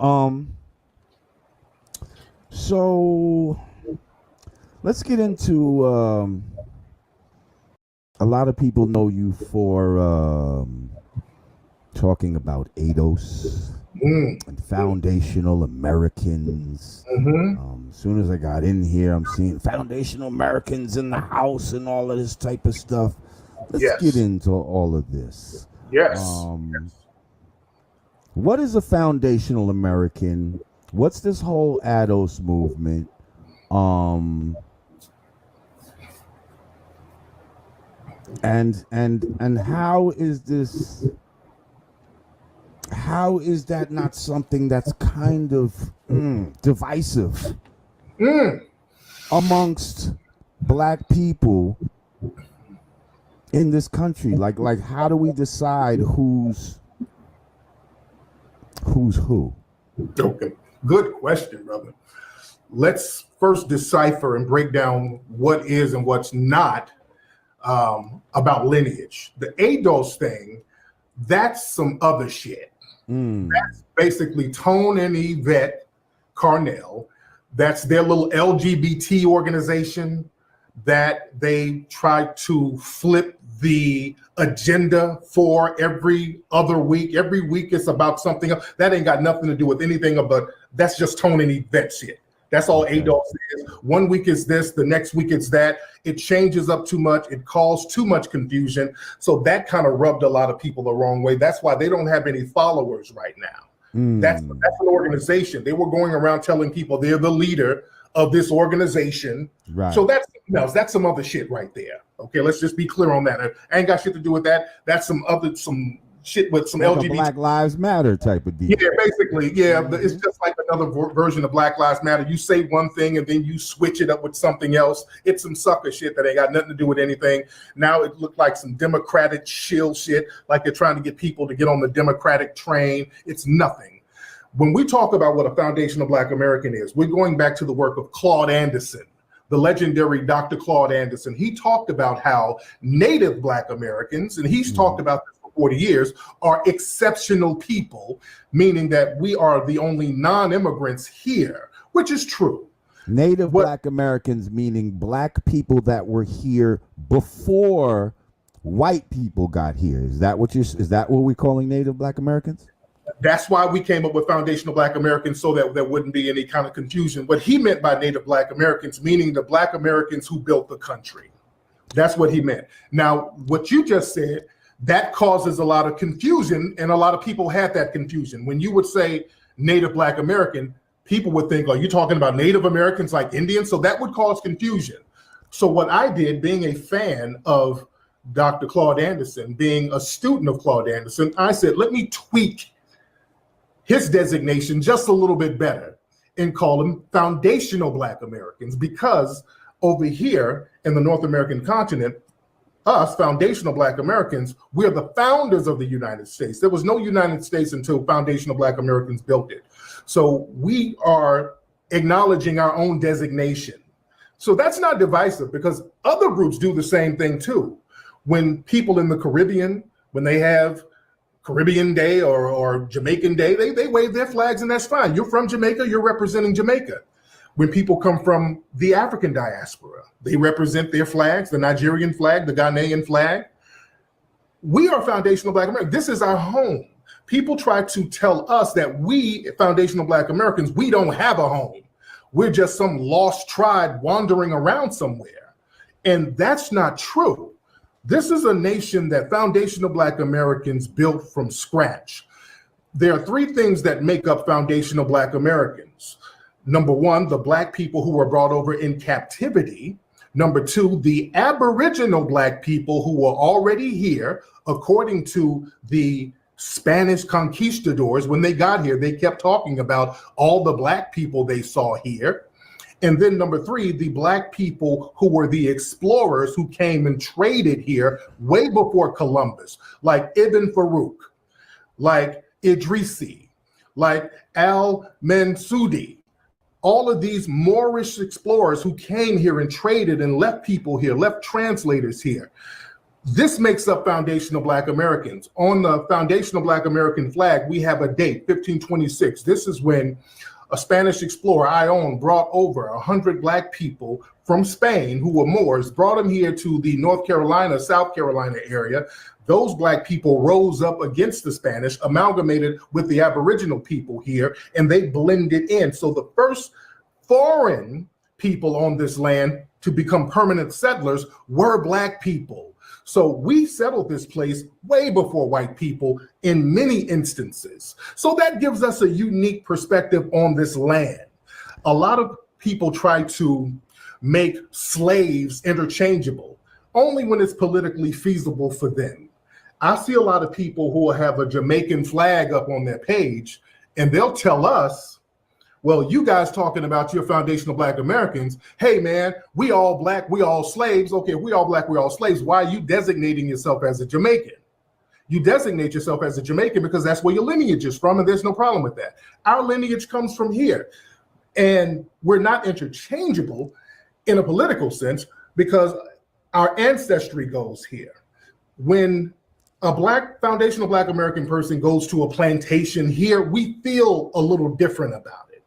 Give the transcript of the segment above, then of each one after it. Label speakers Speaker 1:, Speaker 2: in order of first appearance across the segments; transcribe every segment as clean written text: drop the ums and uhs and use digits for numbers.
Speaker 1: Um, so let's get into a lot of people know you for talking about ADOS and foundational Americans. As soon as I got in here, I'm seeing foundational Americans in the house and all of this type of stuff. Let's get into all of this. What is a foundational American? What's this whole ADOS movement? And how is this? How is that not something that's kind of divisive amongst black people in this country? Like how do we decide who's who?
Speaker 2: Okay, good question, brother. Let's first decipher and break down what is and what's not about lineage. The ADOS thing, that's some other shit. That's basically Tone and Yvette Carnell. That's their little LGBT organization that they try to flip the agenda for every other week. Every week it's about something else. That ain't got nothing to do with anything about, that's just Tone and Yvette shit. That's all ADOS is. One week is this, the next week it's that. It changes up too much. It caused too much confusion. So that kind of rubbed a lot of people the wrong way. That's why they don't have any followers right now. That's an organization. They were going around telling people they're the leader of this organization. Right. So that's something else. That's some other shit right there. Okay, let's just be clear on that. I ain't got shit to do with that. That's some shit with some like LGBT.
Speaker 1: Black Lives Matter type of deal.
Speaker 2: Yeah, basically. Yeah, it's just like another version of Black Lives Matter. You say one thing and then you switch it up with something else. It's some sucker shit that ain't got nothing to do with anything. Now it looked like some Democratic shill shit, like they're trying to get people to get on the Democratic train. It's nothing. When we talk about what a foundational Black American is, we're going back to the work of Claude Anderson, the legendary Dr. Claude Anderson. He talked about how Native Black Americans, and he's talked about this for 40 years, are exceptional people, meaning that we are the only non-immigrants here, which is true.
Speaker 1: Native Black Americans, meaning black people that were here before white people got here. Is that what we're calling Native Black Americans?
Speaker 2: That's why we came up with foundational Black Americans, so that there wouldn't be any kind of confusion. What he meant by Native Black Americans, meaning the Black Americans who built the country. That's what he meant. Now, what you just said, that causes a lot of confusion, and a lot of people had that confusion. When you would say Native Black American, people would think, are you talking about Native Americans like Indians? So that would cause confusion. So what I did, being a fan of Dr. Claude Anderson, being a student of Claude Anderson, I said, let me tweak his designation just a little bit better and call them foundational Black Americans, because over here in the North American continent, us foundational Black Americans, we're the founders of the United States. There was no United States until foundational Black Americans built it. So we are acknowledging our own designation. So that's not divisive, because other groups do the same thing too. When people in the Caribbean, when they have Caribbean Day or Jamaican Day, they wave their flags, and that's fine. You're from Jamaica, you're representing Jamaica. When people come from the African diaspora, they represent their flags, the Nigerian flag, the Ghanaian flag. We are foundational Black Americans. This is our home. People try to tell us that we, foundational Black Americans, we don't have a home. We're just some lost tribe wandering around somewhere. And that's not true. This is a nation that foundational Black Americans built from scratch. There are three things that make up foundational Black Americans. Number one, the Black people who were brought over in captivity. Number two, the Aboriginal Black people who were already here, according to the Spanish conquistadors. When they got here, they kept talking about all the Black people they saw here. And then number three, the Black people who were the explorers who came and traded here way before Columbus, like Ibn Farouk, like Idrisi, like Al-Mansudi, all of these Moorish explorers who came here and traded and left people here, left translators here. This makes up foundational Black Americans. On the foundational Black American flag, we have a date, 1526. This is when a Spanish explorer, Ion, brought over 100 Black people from Spain who were Moors, brought them here to the North Carolina, South Carolina area. Those Black people rose up against the Spanish, amalgamated with the Aboriginal people here, and they blended in. So the first foreign people on this land to become permanent settlers were Black people. So we settled this place way before white people in many instances. So that gives us a unique perspective on this land. A lot of people try to make slaves interchangeable only when it's politically feasible for them. I see a lot of people who will have a Jamaican flag up on their page, and they'll tell us, well, you guys talking about your foundational Black Americans, hey man, we all Black, we all slaves. Okay, we all Black, we all slaves. Why are you designating yourself as a Jamaican? You designate yourself as a Jamaican because that's where your lineage is from, and there's no problem with that. Our lineage comes from here, and we're not interchangeable in a political sense because our ancestry goes here. When a Black foundational Black American person goes to a plantation here, we feel a little different about it.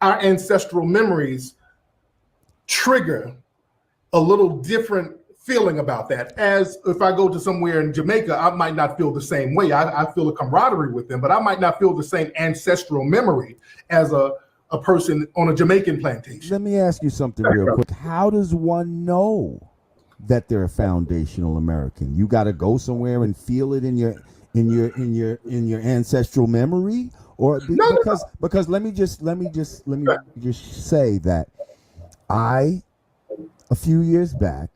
Speaker 2: Our ancestral memories trigger a little different feeling about that. As if I go to somewhere in Jamaica, I might not feel the same way. I feel a camaraderie with them, but I might not feel the same ancestral memory as a person on a Jamaican plantation.
Speaker 1: Let me ask you something real quick. How does one know that they're a foundational American? You got to go somewhere and feel it in your ancestral memory, or because let me just say that I, a few years back,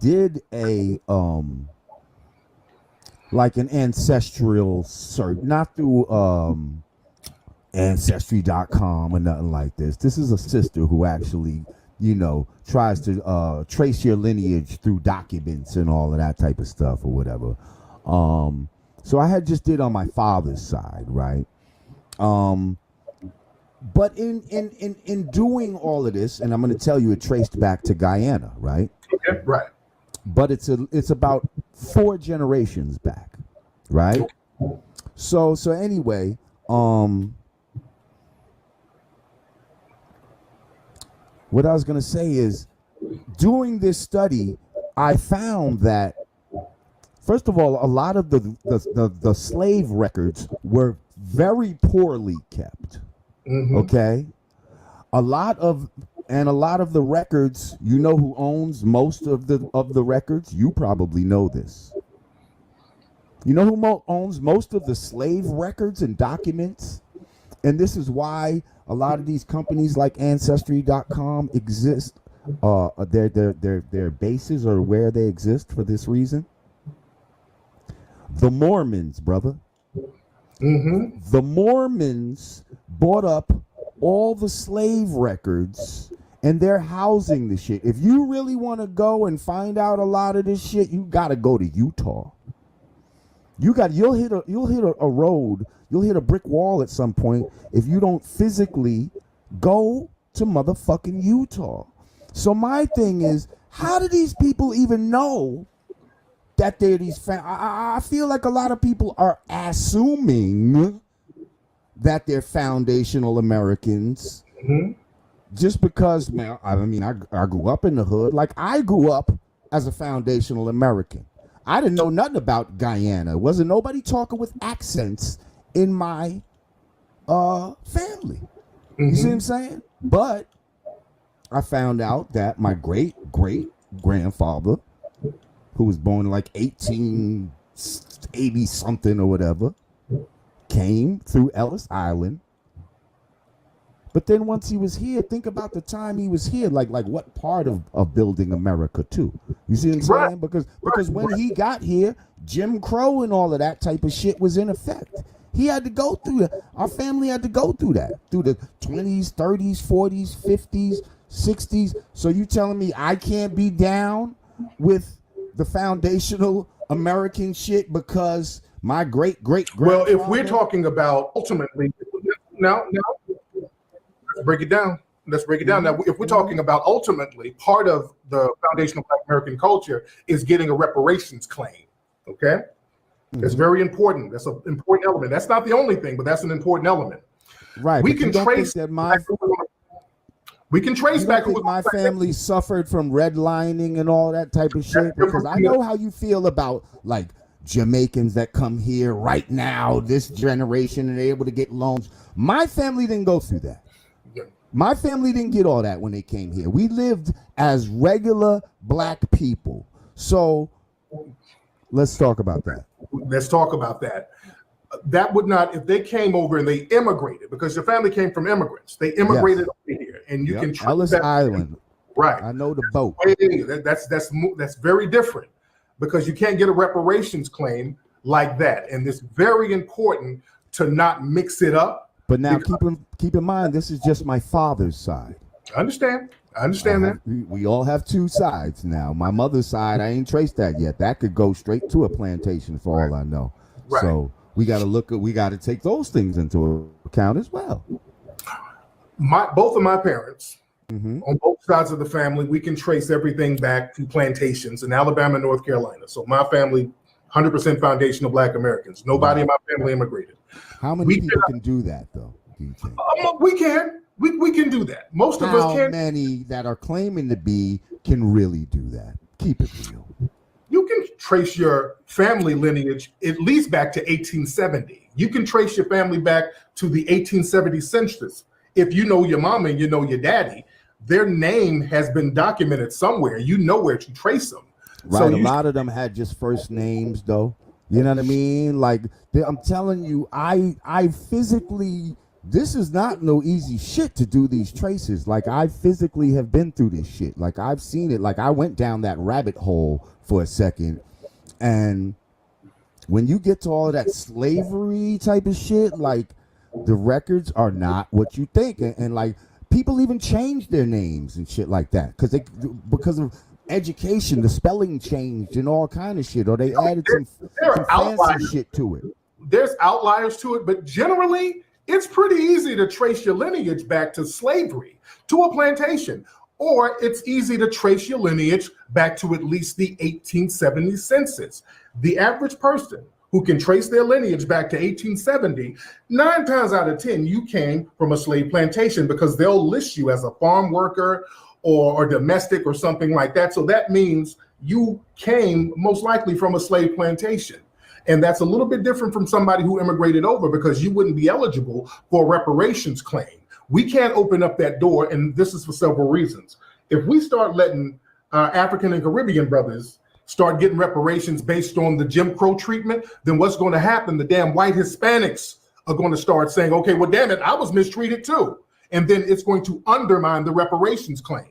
Speaker 1: did a like an ancestral search, not through ancestry.com or nothing like this. This is a sister who actually, tries to trace your lineage through documents and all of that type of stuff or whatever. So I had just did on my father's side, right? But in doing all of this, and I'm going to tell you, it traced back to Guyana, right?
Speaker 2: Okay, right.
Speaker 1: But it's about 4 generations back, right? So anyway, what I was going to say is, doing this study, I found that, first of all, a lot of the slave records were very poorly kept. Okay, a lot of the records. You know who owns most of the records? You probably know this. You know who owns most of the slave records and documents? And this is why a lot of these companies like Ancestry.com exist. Their bases are where they exist for this reason. The Mormons, brother. The Mormons bought up all the slave records, and they're housing the shit. If you really want to go and find out a lot of this shit, you got to go to Utah. You'll hit a road, you'll hit a brick wall at some point if you don't physically go to motherfucking Utah. So my thing is, how do these people even know that they're these I feel like a lot of people are assuming that they're foundational Americans just because, man, I grew up in the hood. Like, I grew up as a foundational American. I didn't know nothing about Guyana. Wasn't nobody talking with accents in my family. You see what I'm saying? But I found out that my great-great-grandfather, who was born in like 1880 something or whatever, came through Ellis Island. But then once he was here, think about the time he was here, like what part of building America too. You see what I'm saying? Because when he got here, Jim Crow and all of that type of shit was in effect. He had to go through that. Our family had to go through that, through the 20s, 30s, 40s, 50s, 60s. So you telling me I can't be down with the foundational American shit because my great-great-grandfather?
Speaker 2: Well, if we're talking about ultimately, now let's break it down. Let's break it down. Now, if we're talking about ultimately, part of the foundational Black American culture is getting a reparations claim. Okay, it's very important. That's an important element. That's not the only thing, but that's an important element.
Speaker 1: Right.
Speaker 2: We can trace
Speaker 1: that
Speaker 2: we can trace back who
Speaker 1: my family suffered from redlining and all that type of shit, because I know how you feel about like Jamaicans that come here right now, this generation, and they're able to get loans. My family didn't go through that. My family didn't get all that when they came here. We lived as regular Black people. So let's talk about that.
Speaker 2: Let's talk about that. That would not, if they came over and they immigrated, because your family came from immigrants. They immigrated over here, and you can trace
Speaker 1: Ellis Island.
Speaker 2: Right.
Speaker 1: I know the boat.
Speaker 2: That's very different, because you can't get a reparations claim like that, and it's very important to not mix it up.
Speaker 1: But now keep in mind, this is just my father's side.
Speaker 2: I understand that.
Speaker 1: We all have two sides now. My mother's side, I ain't traced that yet. That could go straight to a plantation for all I know.
Speaker 2: Right.
Speaker 1: So we got to take those things into account as well.
Speaker 2: Both of my parents, on both sides of the family, we can trace everything back to plantations in Alabama and North Carolina. So my family, 100% foundational Black Americans. Nobody in my family immigrated.
Speaker 1: How many people can do that, though? Do you think?
Speaker 2: We can. We can do that. Most of us can.
Speaker 1: How many that are claiming to be can really do that? Keep it real.
Speaker 2: You can trace your family lineage at least back to 1870. You can trace your family back to the 1870 census. If you know your mama and you know your daddy, their name has been documented somewhere. You know where to trace them.
Speaker 1: Right. So a lot of them had just first names, though. You know what I mean? Like, I'm telling you, I physically, this is not no easy shit to do these traces. Like, I physically have been through this shit. Like, I've seen it. Like, I went down that rabbit hole for a second. And when you get to all of that slavery type of shit, like, the records are not what you think. And like, people even change their names and shit like that because of education, the spelling changed and all kind of shit, or they added some fancy shit to it.
Speaker 2: There's outliers to it, but generally it's pretty easy to trace your lineage back to slavery, to a plantation, or it's easy to trace your lineage back to at least the 1870 census. The average person who can trace their lineage back to 1870, 9 times out of 10, you came from a slave plantation, because they'll list you as a farm worker or domestic or something like that. So that means you came most likely from a slave plantation. And that's a little bit different from somebody who immigrated over, because you wouldn't be eligible for a reparations claim. We can't open up that door, and this is for several reasons. If we start letting African and Caribbean brothers start getting reparations based on the Jim Crow treatment, then what's going to happen? The damn white Hispanics are going to start saying, okay, well, damn it, I was mistreated too. And then it's going to undermine the reparations claim.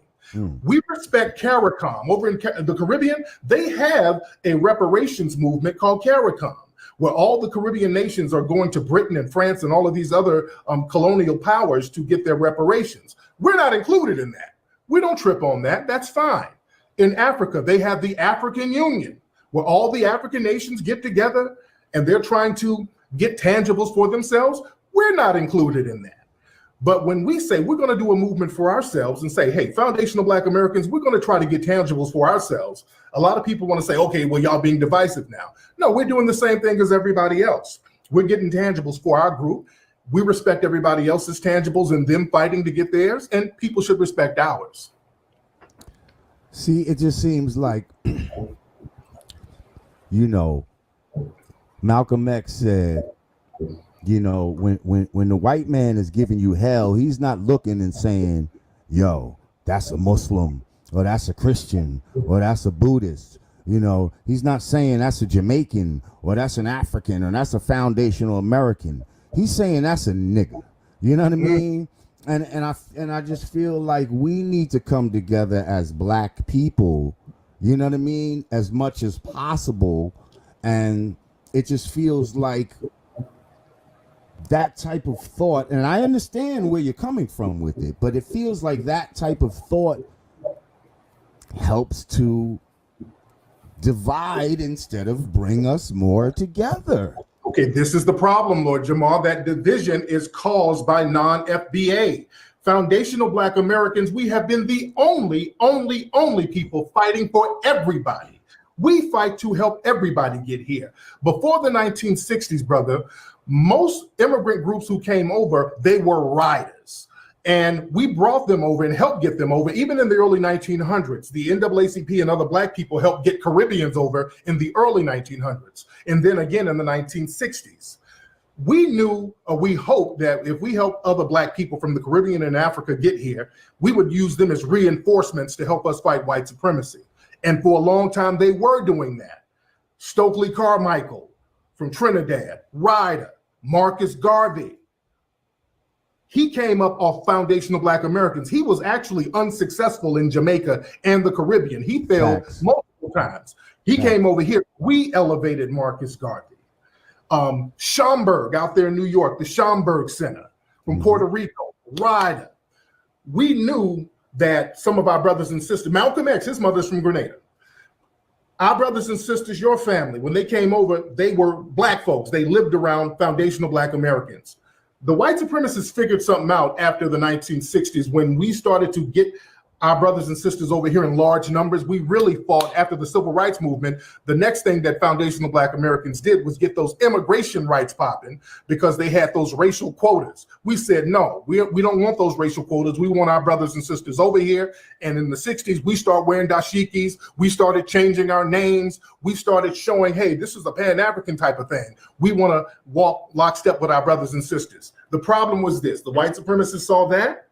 Speaker 2: We respect CARICOM. Over in the Caribbean, they have a reparations movement called CARICOM, where all the Caribbean nations are going to Britain and France and all of these other colonial powers to get their reparations. We're not included in that. We don't trip on that. That's fine. In Africa, they have the African Union, where all the African nations get together and they're trying to get tangibles for themselves. We're not included in that. But when we say we're going to do a movement for ourselves and say, hey, foundational Black Americans, we're going to try to get tangibles for ourselves, a lot of people want to say, okay, well, y'all being divisive now. No, we're doing the same thing as everybody else. We're getting tangibles for our group. We respect everybody else's tangibles and them fighting to get theirs, and people should respect ours.
Speaker 1: See, it just seems like, Malcolm X said, when the white man is giving you hell, he's not looking and saying, yo, that's a Muslim, or that's a Christian, or that's a Buddhist. He's not saying that's a Jamaican, or that's an African, or that's a foundational American. He's saying that's a nigga. You know what I mean? And I just feel like we need to come together as Black people, you know what I mean, as much as possible. And it just feels like that type of thought, and I understand where you're coming from with it, but it feels like that type of thought helps to divide instead of bring us more together. Okay,
Speaker 2: this is the problem, Lord Jamar. That division is caused by non-FBA. foundational Black Americans, we have been the only people fighting for everybody. We fight to help everybody get here. Before the 1960s, brother, most immigrant groups who came over, they were riders. And we brought them over and helped get them over. Even in the early 1900s, the NAACP and other Black people helped get Caribbeans over in the early 1900s. And then again in the 1960s. We knew, or we hoped, that if we helped other Black people from the Caribbean and Africa get here, we would use them as reinforcements to help us fight white supremacy. And for a long time, they were doing that. Stokely Carmichael from Trinidad, Ryder, Marcus Garvey. He came up off foundational Black Americans. He was actually unsuccessful in Jamaica and the Caribbean. He failed multiple times. He came over here. We elevated Marcus Garvey. Schomburg out there in New York, the Schomburg Center from Puerto Rico, Ryder. We knew that some of our brothers and sisters, Malcolm X, his mother's from Grenada. Our brothers and sisters, your family, when they came over, they were Black folks. They lived around foundational Black Americans. The white supremacists figured something out after the 1960s when we started to get our brothers and sisters over here in large numbers. We really fought after the civil rights movement. The next thing that foundational Black Americans did was get those immigration rights popping because they had those racial quotas. We said, no, we don't want those racial quotas. We want our brothers and sisters over here. And in the 60s, we started wearing dashikis. We started changing our names. We started showing, hey, this is a Pan-African type of thing. We want to walk lockstep with our brothers and sisters. The problem was this. The white supremacists saw that.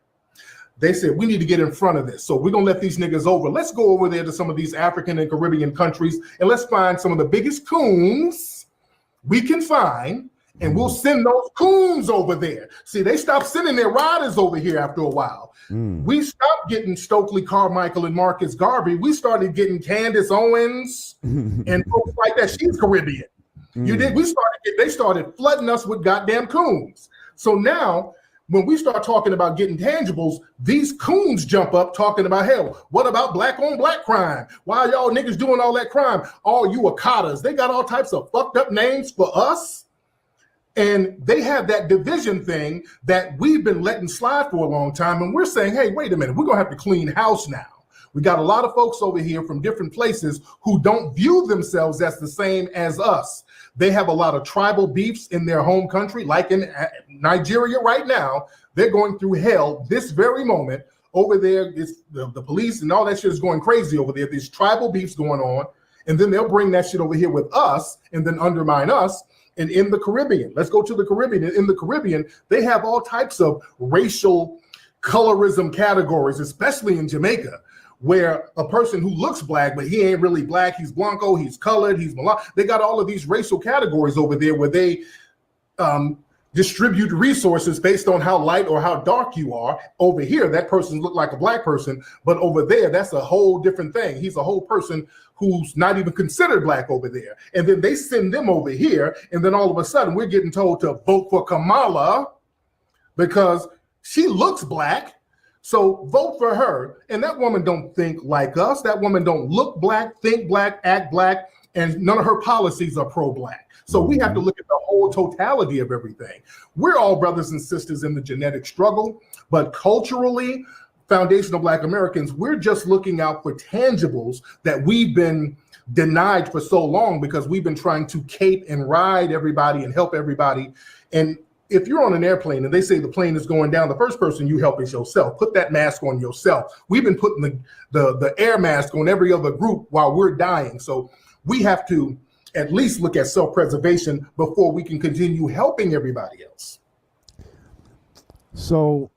Speaker 2: They said, we need to get in front of this. So we're going to let these niggas over. Let's go over there to some of these African and Caribbean countries, and let's find some of the biggest coons we can find, and we'll send those coons over there. See, they stopped sending their riders over here after a while. We stopped getting Stokely Carmichael and Marcus Garvey. We started getting Candace Owens and folks like that. She's Caribbean. You did. They started flooding us with goddamn coons. So now, when we start talking about getting tangibles, these coons jump up talking about, hell, what about black on black crime? Why are y'all niggas doing all that crime? All you Akatas, they got all types of fucked up names for us. And they have that division thing that we've been letting slide for a long time. And we're saying, hey, wait a minute, we're gonna have to clean house now. We got a lot of folks over here from different places who don't view themselves as the same as us. They have a lot of tribal beefs in their home country, like in Nigeria right now. They're going through hell this very moment. Over there, it's the police and all that shit is going crazy over there. There's tribal beefs going on. And then they'll bring that shit over here with us and then undermine us. And in the Caribbean, let's go to the Caribbean. In the Caribbean, they have all types of racial colorism categories, especially in Jamaica, where a person who looks black, but he ain't really black, he's Blanco, he's colored, he's mulatto. They got all of these racial categories over there where they distribute resources based on how light or how dark you are. Over here, that person looked like a black person, but over there, that's a whole different thing. He's a whole person who's not even considered black over there. And then they send them over here, and then all of a sudden, we're getting told to vote for Kamala because she looks black. So vote for her. And that woman don't think like us. That woman don't look black, think black, act black, and none of her policies are pro-black. So we have to look at the whole totality of everything. We're all brothers and sisters in the genetic struggle, but culturally, foundational Black Americans, we're just looking out for tangibles that we've been denied for so long because we've been trying to cape and ride everybody and help everybody. And if you're on an airplane and they say the plane is going down, the first person you help is yourself. Put that mask on yourself. We've been putting the air mask on every other group while we're dying. So we have to at least look at self-preservation before we can continue helping everybody else.
Speaker 1: So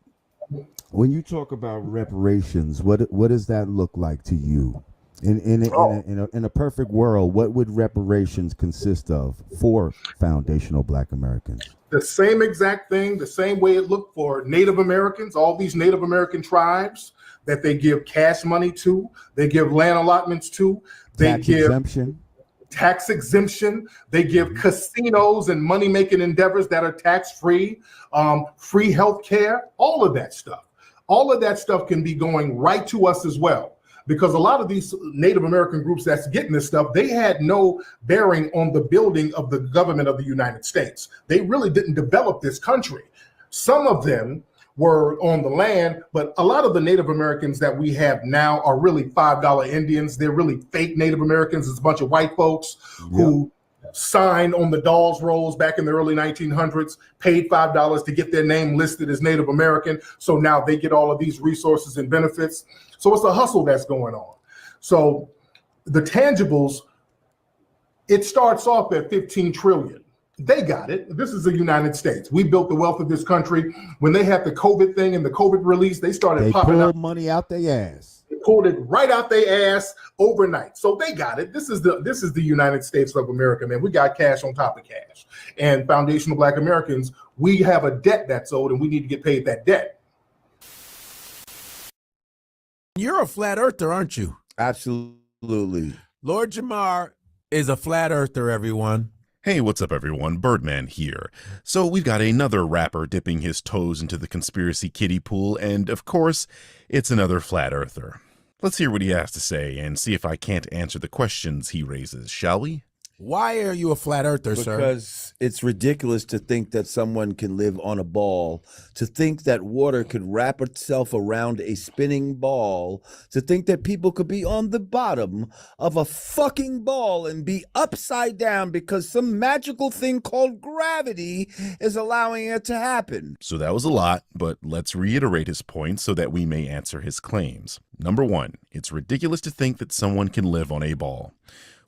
Speaker 1: when you talk about reparations, what does that look like to you? In a perfect world, what would reparations consist of for foundational Black Americans?
Speaker 2: The same exact thing, the same way it looked for Native Americans, all these Native American tribes that they give cash money to, they give land allotments to, they give tax exemption, they give casinos and money-making endeavors that are tax-free, free health care, all of that stuff. All of that stuff can be going right to us as well. Because a lot of these Native American groups that's getting this stuff, they had no bearing on the building of the government of the United States. They really didn't develop this country. Some of them were on the land, but a lot of the Native Americans that we have now are really $5 Indians. They're really fake Native Americans. It's a bunch of white folks who signed on the Dawes rolls back in the early 1900s, paid $5 to get their name listed as Native American. So now they get all of these resources and benefits. So it's a hustle that's going on. So the tangibles, it starts off at 15 trillion. They got it. This is the United States. We built the wealth of this country. When they had the COVID thing and the COVID release, they started popping up
Speaker 1: money out their ass.
Speaker 2: They pulled it right out their ass overnight. So they got it. This is the United States of America, man. We got cash on top of cash. And foundational Black Americans, we have a debt that's owed, and we need to get paid that debt.
Speaker 3: You're a flat earther, aren't you?
Speaker 1: Absolutely.
Speaker 3: Lord JAMAR is a flat earther, everyone.
Speaker 4: Hey, what's up everyone? Birdman here. So we've got another rapper dipping his toes into the conspiracy kiddie pool, and of course, it's another flat earther. Let's hear what he has to say and see if I can't answer the questions he raises, shall we?
Speaker 3: Why are you a flat earther, sir?
Speaker 1: Because it's ridiculous to think that someone can live on a ball, to think that water could wrap itself around a spinning ball, to think that people could be on the bottom of a fucking ball and be upside down because some magical thing called gravity is allowing it to happen.
Speaker 4: So that was a lot, but let's reiterate his points so that we may answer his claims. Number one, it's ridiculous to think that someone can live on a ball.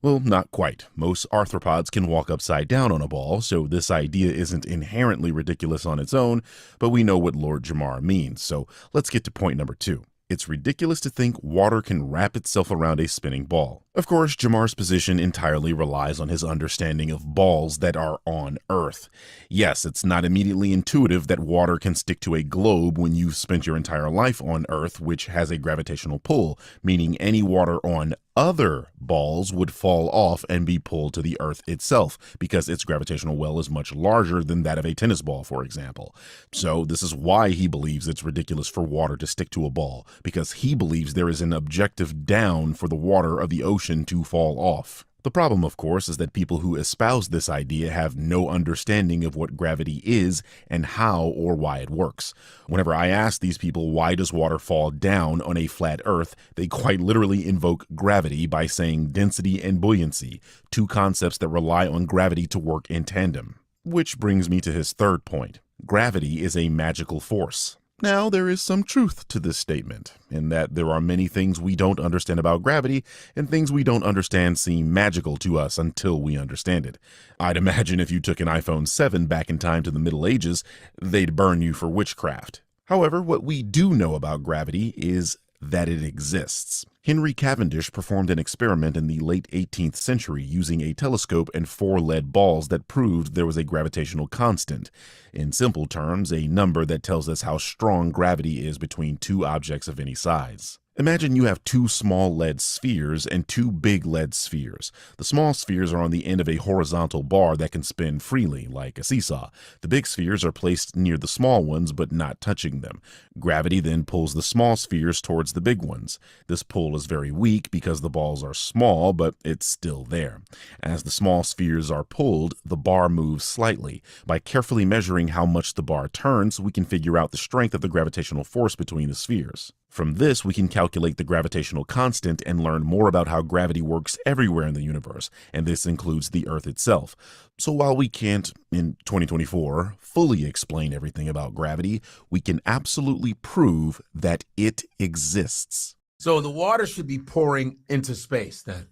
Speaker 4: Well, not quite. Most arthropods can walk upside down on a ball, so this idea isn't inherently ridiculous on its own, but we know what Lord JAMAR means, so let's get to point number two. It's ridiculous to think water can wrap itself around a spinning ball. Of course, JAMAR's position entirely relies on his understanding of balls that are on Earth. Yes, it's not immediately intuitive that water can stick to a globe when you've spent your entire life on Earth, which has a gravitational pull, meaning any water on other balls would fall off and be pulled to the Earth itself, because its gravitational well is much larger than that of a tennis ball, for example. So this is why he believes it's ridiculous for water to stick to a ball, because he believes there is an objective down for the water of the ocean to fall off. The problem, of course, is that people who espouse this idea have no understanding of what gravity is and how or why it works. Whenever I ask these people why does water fall down on a flat Earth, they quite literally invoke gravity by saying density and buoyancy, two concepts that rely on gravity to work in tandem. Which brings me to his third point. Gravity is a magical force. Now, there is some truth to this statement, in that there are many things we don't understand about gravity, and things we don't understand seem magical to us until we understand it. I'd imagine if you took an iPhone 7 back in time to the Middle Ages, they'd burn you for witchcraft. However, what we do know about gravity is that it exists. Henry Cavendish performed an experiment in the late 18th century using a telescope and 4 lead balls that proved there was a gravitational constant. In simple terms, a number that tells us how strong gravity is between two objects of any size. Imagine you have 2 small lead spheres and 2 big lead spheres. The small spheres are on the end of a horizontal bar that can spin freely, like a seesaw. The big spheres are placed near the small ones, but not touching them. Gravity then pulls the small spheres towards the big ones. This pull is very weak because the balls are small, but it's still there. As the small spheres are pulled, the bar moves slightly. By carefully measuring how much the bar turns, we can figure out the strength of the gravitational force between the spheres. From this, we can calculate the gravitational constant and learn more about how gravity works everywhere in the universe, and this includes the Earth itself. So while we can't, in 2024, fully explain everything about gravity, we can absolutely prove that it exists.
Speaker 3: So the water should be pouring into space then.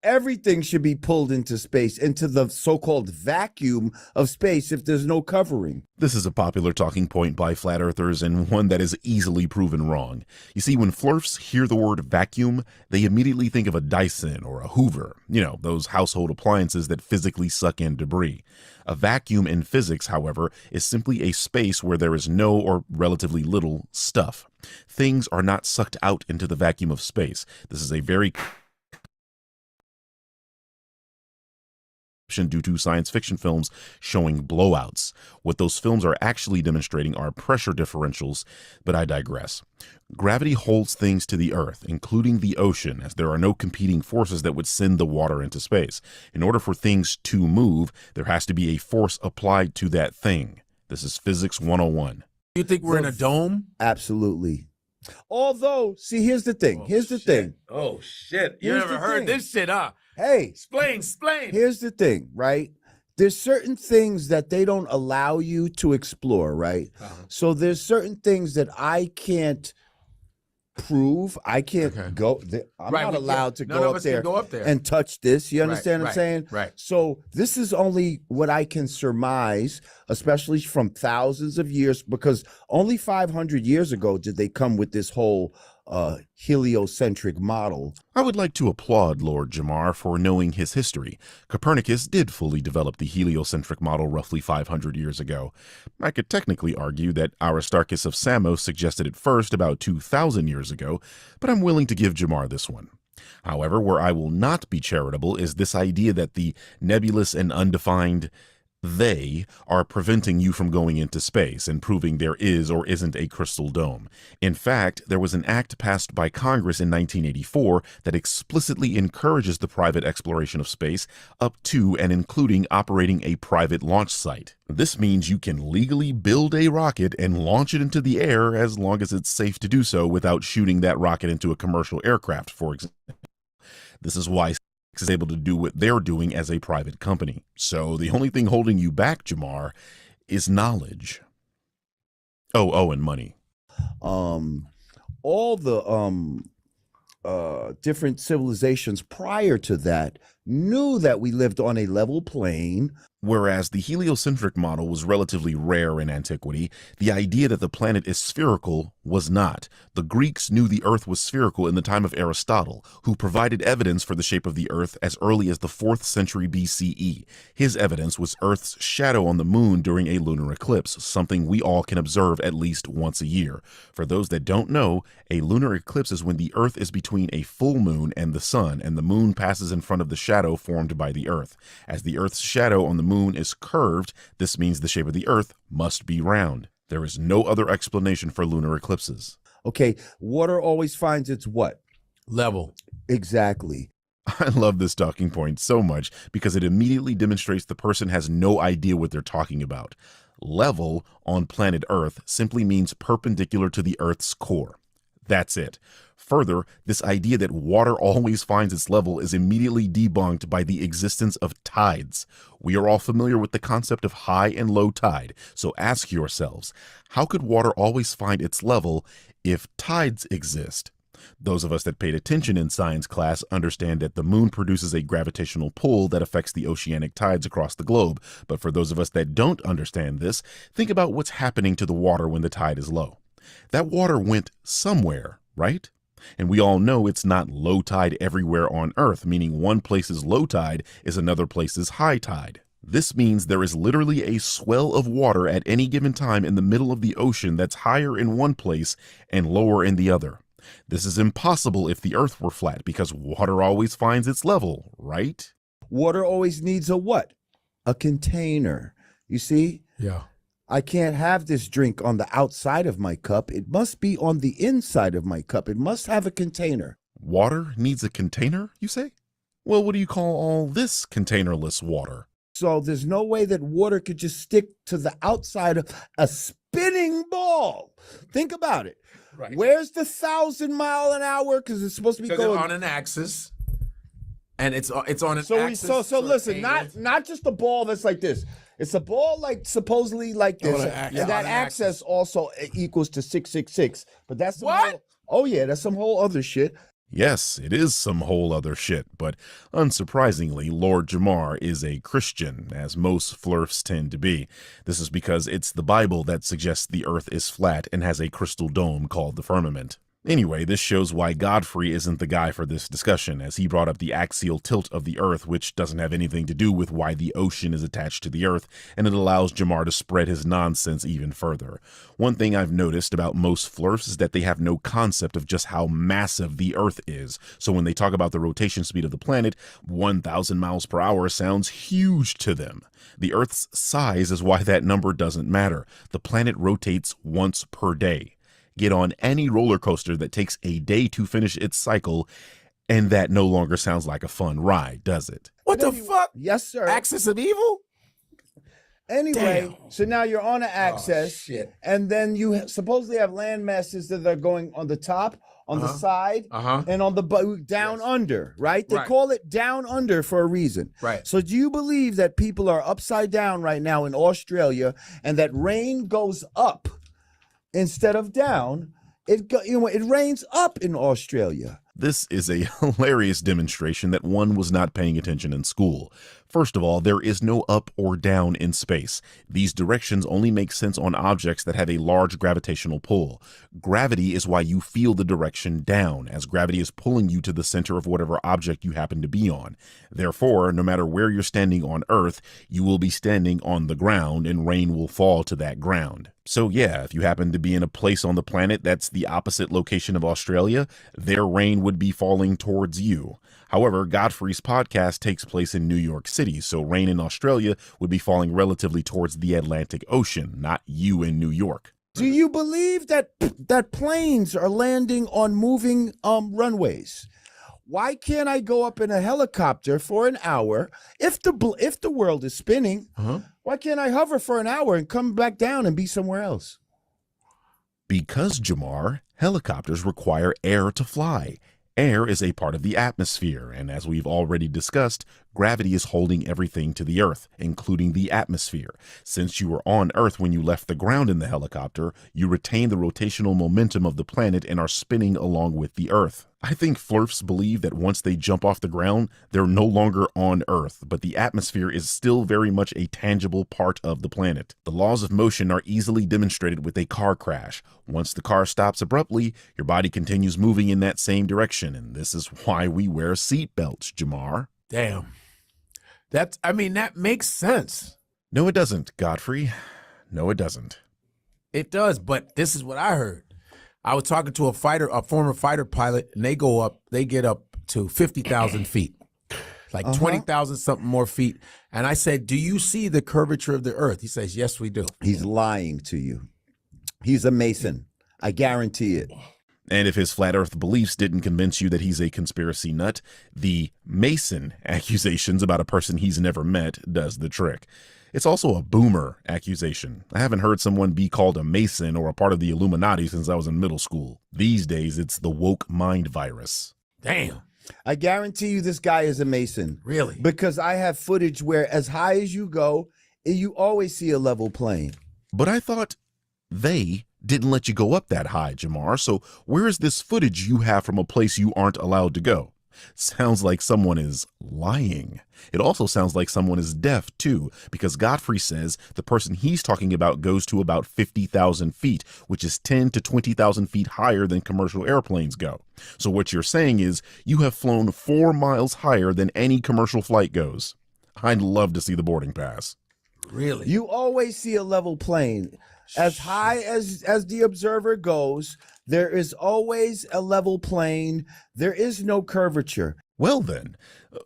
Speaker 1: Everything should be pulled into space, into the so-called vacuum of space if there's no covering.
Speaker 4: This is a popular talking point by flat earthers and one that is easily proven wrong. You see, when flirfs hear the word vacuum, they immediately think of a Dyson or a Hoover, those household appliances that physically suck in debris. A vacuum in physics, however, is simply a space where there is no or relatively little stuff. Things are not sucked out into the vacuum of space. This is a very due to science fiction films showing blowouts. What those films are actually demonstrating are pressure differentials, but I digress. Gravity holds things to the Earth, including the ocean, as there are no competing forces that would send the water into space. In order for things to move, there has to be a force applied to that thing. This is Physics 101.
Speaker 3: You think we're in a dome?
Speaker 1: Absolutely. Although, see, here's the thing. Here's the thing.
Speaker 3: Oh, shit. You
Speaker 1: Here's
Speaker 3: never
Speaker 1: the
Speaker 3: heard
Speaker 1: thing.
Speaker 3: this shit, huh?
Speaker 1: Hey,
Speaker 3: Explain.
Speaker 1: here's the thing, right? There's certain things that they don't allow you to explore, right? So there's certain things that I can't prove. I can't go. I'm not allowed to go up there and touch this. You understand what I'm saying?
Speaker 3: Right.
Speaker 1: So this is only what I can surmise, especially from thousands of years, because only 500 years ago did they come with this whole heliocentric model.
Speaker 4: I would like to applaud Lord JAMAR for knowing his history. Copernicus did fully develop the heliocentric model roughly 500 years ago. I could technically argue that Aristarchus of Samos suggested it first about 2,000 years ago, but I'm willing to give JAMAR this one. However, where I will not be charitable is this idea that the nebulous and undefined they are preventing you from going into space and proving there is or isn't a crystal dome. In fact, there was an act passed by Congress in 1984 that explicitly encourages the private exploration of space up to and including operating a private launch site. This means you can legally build a rocket and launch it into the air as long as it's safe to do so without shooting that rocket into a commercial aircraft, for example. This is why is able to do what they're doing as a private company. So the only thing holding you back, JAMAR, is knowledge. Oh, and money.
Speaker 1: All the different civilizations prior to that knew that we lived on a level plane.
Speaker 4: Whereas the heliocentric model was relatively rare in antiquity, the idea that the planet is spherical was not. The Greeks knew the Earth was spherical in the time of Aristotle, who provided evidence for the shape of the Earth as early as the 4th century BCE. His evidence was Earth's shadow on the moon during a lunar eclipse, something we all can observe at least once a year. For those that don't know, a lunar eclipse is when the Earth is between a full moon and the sun, and the moon passes in front of the shadow formed by the Earth. As the Earth's shadow on the moon is curved, this means the shape of the Earth must be round. There is no other explanation for lunar eclipses.
Speaker 1: Okay, water always finds its what?
Speaker 3: Level.
Speaker 1: Exactly.
Speaker 4: I love this talking point so much because it immediately demonstrates the person has no idea what they're talking about. Level on planet Earth simply means perpendicular to the Earth's core. That's it. Further, this idea that water always finds its level is immediately debunked by the existence of tides. We are all familiar with the concept of high and low tide, so ask yourselves, how could water always find its level if tides exist? Those of us that paid attention in science class understand that the moon produces a gravitational pull that affects the oceanic tides across the globe. But for those of us that don't understand this, think about what's happening to the water when the tide is low. That water went somewhere, right? And we all know it's not low tide everywhere on Earth, meaning one place's low tide is another place's high tide. This means there is literally a swell of water at any given time in the middle of the ocean that's higher in one place and lower in the other. This is impossible if the Earth were flat because water always finds its level, right?
Speaker 1: Water always needs a what? A container. You see?
Speaker 3: Yeah.
Speaker 1: I can't have this drink on the outside of my cup. It must be on the inside of my cup. It must have a container.
Speaker 4: Water needs a container, you say? Well, what do you call all this containerless water?
Speaker 1: So there's no way that water could just stick to the outside of a spinning ball. Think about it.
Speaker 3: Right.
Speaker 1: Where's the 1,000-mile-an-hour? Because it's supposed to be going
Speaker 3: on an axis, and it's on an axis.
Speaker 1: So listen, not just a ball that's like this. It's a ball like supposedly like this, and that axis also equals to 666. But that's some
Speaker 3: what?
Speaker 1: That's some whole other shit.
Speaker 4: Yes, it is some whole other shit, but unsurprisingly, Lord JAMAR is a Christian, as most flirfs tend to be. This is because it's the Bible that suggests the Earth is flat and has a crystal dome called the firmament. Anyway, this shows why Godfrey isn't the guy for this discussion, as he brought up the axial tilt of the Earth, which doesn't have anything to do with why the ocean is attached to the Earth, and it allows JAMAR to spread his nonsense even further. One thing I've noticed about most flirfs is that they have no concept of just how massive the Earth is. So when they talk about the rotation speed of the planet, 1,000 miles per hour sounds huge to them. The Earth's size is why that number doesn't matter. The planet rotates once per day. Get on any roller coaster that takes a day to finish its cycle, and that no longer sounds like a fun ride, does it?
Speaker 3: What the fuck?
Speaker 1: Yes, sir.
Speaker 3: Axis of evil?
Speaker 1: Anyway, so now you're on an axis,
Speaker 3: shit.
Speaker 1: and then you supposedly have land masses that are going on the top, on the side, and on the down under, right? They call it down under for a reason.
Speaker 3: Right.
Speaker 1: So do you believe that people are upside down right now in Australia, and that rain goes up instead of down? It rains up in Australia.
Speaker 4: This is a hilarious demonstration that one was not paying attention in school. First of all, there is no up or down in space. These directions only make sense on objects that have a large gravitational pull. Gravity is why you feel the direction down, as gravity is pulling you to the center of whatever object you happen to be on. Therefore, no matter where you're standing on Earth, you will be standing on the ground, and rain will fall to that ground. So yeah, if you happen to be in a place on the planet that's the opposite location of Australia, their rain would be falling towards you. However, Godfrey's podcast takes place in New York City, so rain in Australia would be falling relatively towards the Atlantic Ocean, not you in New York.
Speaker 1: Do you believe that planes are landing on moving runways? Why can't I go up in a helicopter for an hour if the world is spinning? Why can't I hover for an hour and come back down and be somewhere else?
Speaker 4: Because, Jamar, helicopters require air to fly. Air is a part of the atmosphere, and as we've already discussed, gravity is holding everything to the Earth, including the atmosphere. Since you were on Earth when you left the ground in the helicopter, you retain the rotational momentum of the planet and are spinning along with the Earth. I think flirfs believe that once they jump off the ground, they're no longer on Earth, but the atmosphere is still very much a tangible part of the planet. The laws of motion are easily demonstrated with a car crash. Once the car stops abruptly, your body continues moving in that same direction, and this is why we wear seat belts, Jamar.
Speaker 3: Damn. That makes sense.
Speaker 4: No, it doesn't, Godfrey. No, it doesn't.
Speaker 3: It does, but this is what I heard. I was talking to a former fighter pilot, and they get up to 50,000 feet, like 20,000 something more feet. And I said, do you see the curvature of the Earth? He says, yes, we do.
Speaker 1: He's lying to you. He's a Mason. I guarantee it.
Speaker 4: And if his flat Earth beliefs didn't convince you that he's a conspiracy nut, the Mason accusations about a person he's never met does the trick. It's also a boomer accusation. I haven't heard someone be called a Mason or a part of the Illuminati since I was in middle school. These days, it's the woke mind virus.
Speaker 3: Damn.
Speaker 1: I guarantee you this guy is a Mason.
Speaker 3: Really?
Speaker 1: Because I have footage where as high as you go, you always see a level plane.
Speaker 4: But I thought they didn't let you go up that high, Jamar. So where is this footage you have from a place you aren't allowed to go? Sounds like someone is lying. It also sounds like someone is deaf, too, because Godfrey says the person he's talking about goes to about 50,000 feet, which is 10 to 20,000 feet higher than commercial airplanes go. So what you're saying is you have flown 4 miles higher than any commercial flight goes. I'd love to see the boarding pass.
Speaker 3: Really?
Speaker 1: You always see a level plane. As high as the observer goes, there is always a level plane. There is no curvature.
Speaker 4: Well then,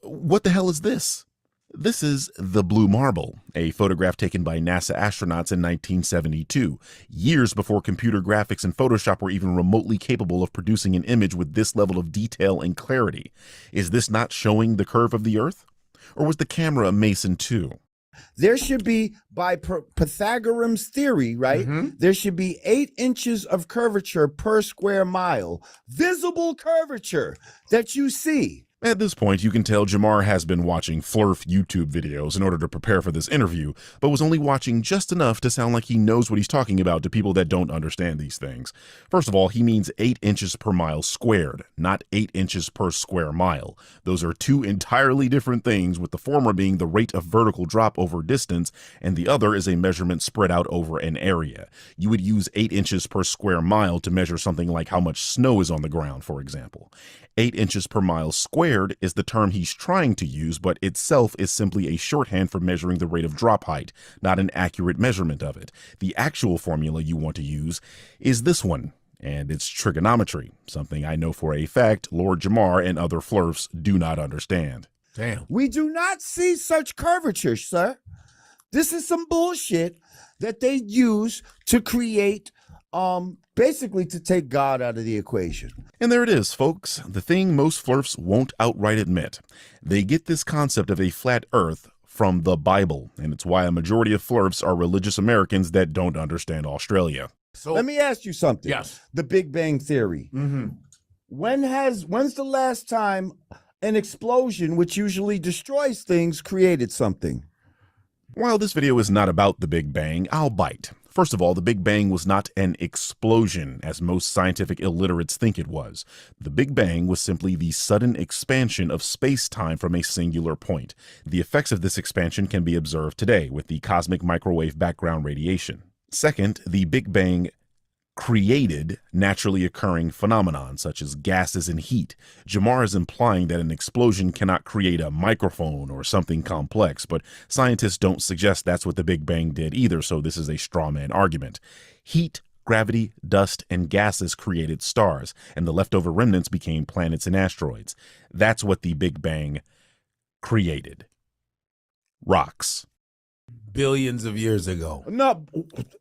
Speaker 4: what the hell is this? This is the Blue Marble, a photograph taken by NASA astronauts in 1972, years before computer graphics and Photoshop were even remotely capable of producing an image with this level of detail and clarity. Is this not showing the curve of the Earth? Or was the camera a Mason too?
Speaker 1: There should be, by Pythagorean's theory, right? There should be 8 inches of curvature per square mile. Visible curvature that you see.
Speaker 4: At this point, you can tell Jamar has been watching Flurf YouTube videos in order to prepare for this interview, but was only watching just enough to sound like he knows what he's talking about to people that don't understand these things. First of all, he means 8 inches per mile squared, not 8 inches per square mile. Those are two entirely different things, with the former being the rate of vertical drop over distance, and the other is a measurement spread out over an area. You would use 8 inches per square mile to measure something like how much snow is on the ground, for example. 8 inches per mile squared is the term he's trying to use, but itself is simply a shorthand for measuring the rate of drop height, not an accurate measurement of it. The actual formula you want to use is this one, and it's trigonometry, something I know for a fact Lord Jamar and other flurfs do not understand.
Speaker 3: Damn.
Speaker 1: We do not see such curvature, sir. This is some bullshit that they use to create basically to take God out of the equation.
Speaker 4: And there it is, folks, the thing most flurfs won't outright admit. They get this concept of a flat Earth from the Bible, and it's why a majority of flurfs are religious Americans that don't understand Australia.
Speaker 1: So let me ask you something.
Speaker 3: Yes.
Speaker 1: The Big Bang Theory.
Speaker 3: Mm-hmm.
Speaker 1: When's the last time an explosion, which usually destroys things, created something?
Speaker 4: While this video is not about the Big Bang, I'll bite. First of all, the Big Bang was not an explosion, as most scientific illiterates think it was. The Big Bang was simply the sudden expansion of space-time from a singular point. The effects of this expansion can be observed today with the cosmic microwave background radiation. Second, the Big Bang created naturally occurring phenomenon such as gases and heat. JAMAR is implying that an explosion cannot create a microphone or something complex, but scientists don't suggest that's what the Big Bang did either, so this is a straw man argument. Heat, gravity, dust, and gases created stars, and the leftover remnants became planets and asteroids. That's what the Big Bang created. Rocks.
Speaker 3: Billions of years ago.
Speaker 1: No,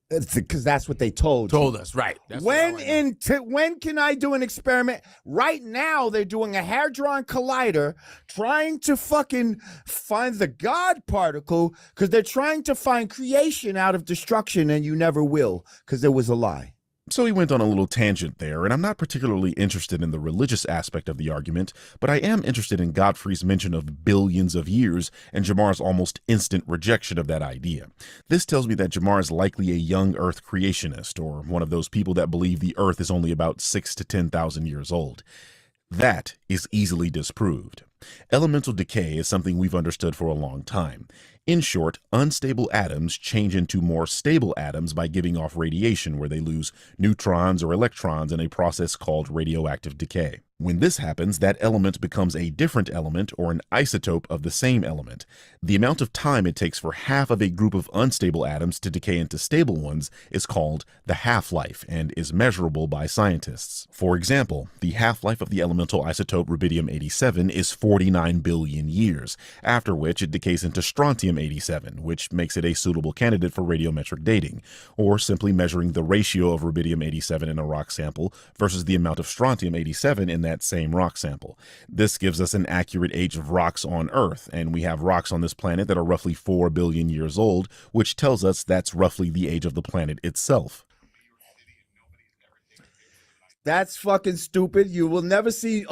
Speaker 1: because that's what they told
Speaker 3: us, right. That's
Speaker 1: when can I do an experiment? Right now, they're doing a hadron collider trying to fucking find the God particle because they're trying to find creation out of destruction, and you never will because there was a lie.
Speaker 4: So he went on a little tangent there, and I'm not particularly interested in the religious aspect of the argument, but I am interested in Godfrey's mention of billions of years and Jamar's almost instant rejection of that idea. This tells me that Jamar is likely a young Earth creationist, or one of those people that believe the Earth is only about 6,000 to 10,000 years old. That is easily disproved. Elemental decay is something we've understood for a long time. In short, unstable atoms change into more stable atoms by giving off radiation where they lose neutrons or electrons in a process called radioactive decay. When this happens, that element becomes a different element or an isotope of the same element. The amount of time it takes for half of a group of unstable atoms to decay into stable ones is called the half-life and is measurable by scientists. For example, the half-life of the elemental isotope rubidium-87 is 49 billion years, after which it decays into strontium-87, which makes it a suitable candidate for radiometric dating, or simply measuring the ratio of rubidium-87 in a rock sample versus the amount of strontium-87 in that same rock sample. This gives us an accurate age of rocks on Earth, and we have rocks on this planet that are roughly 4 billion years old, which tells us that's roughly the age of the planet itself.
Speaker 1: That's fucking stupid. You will never see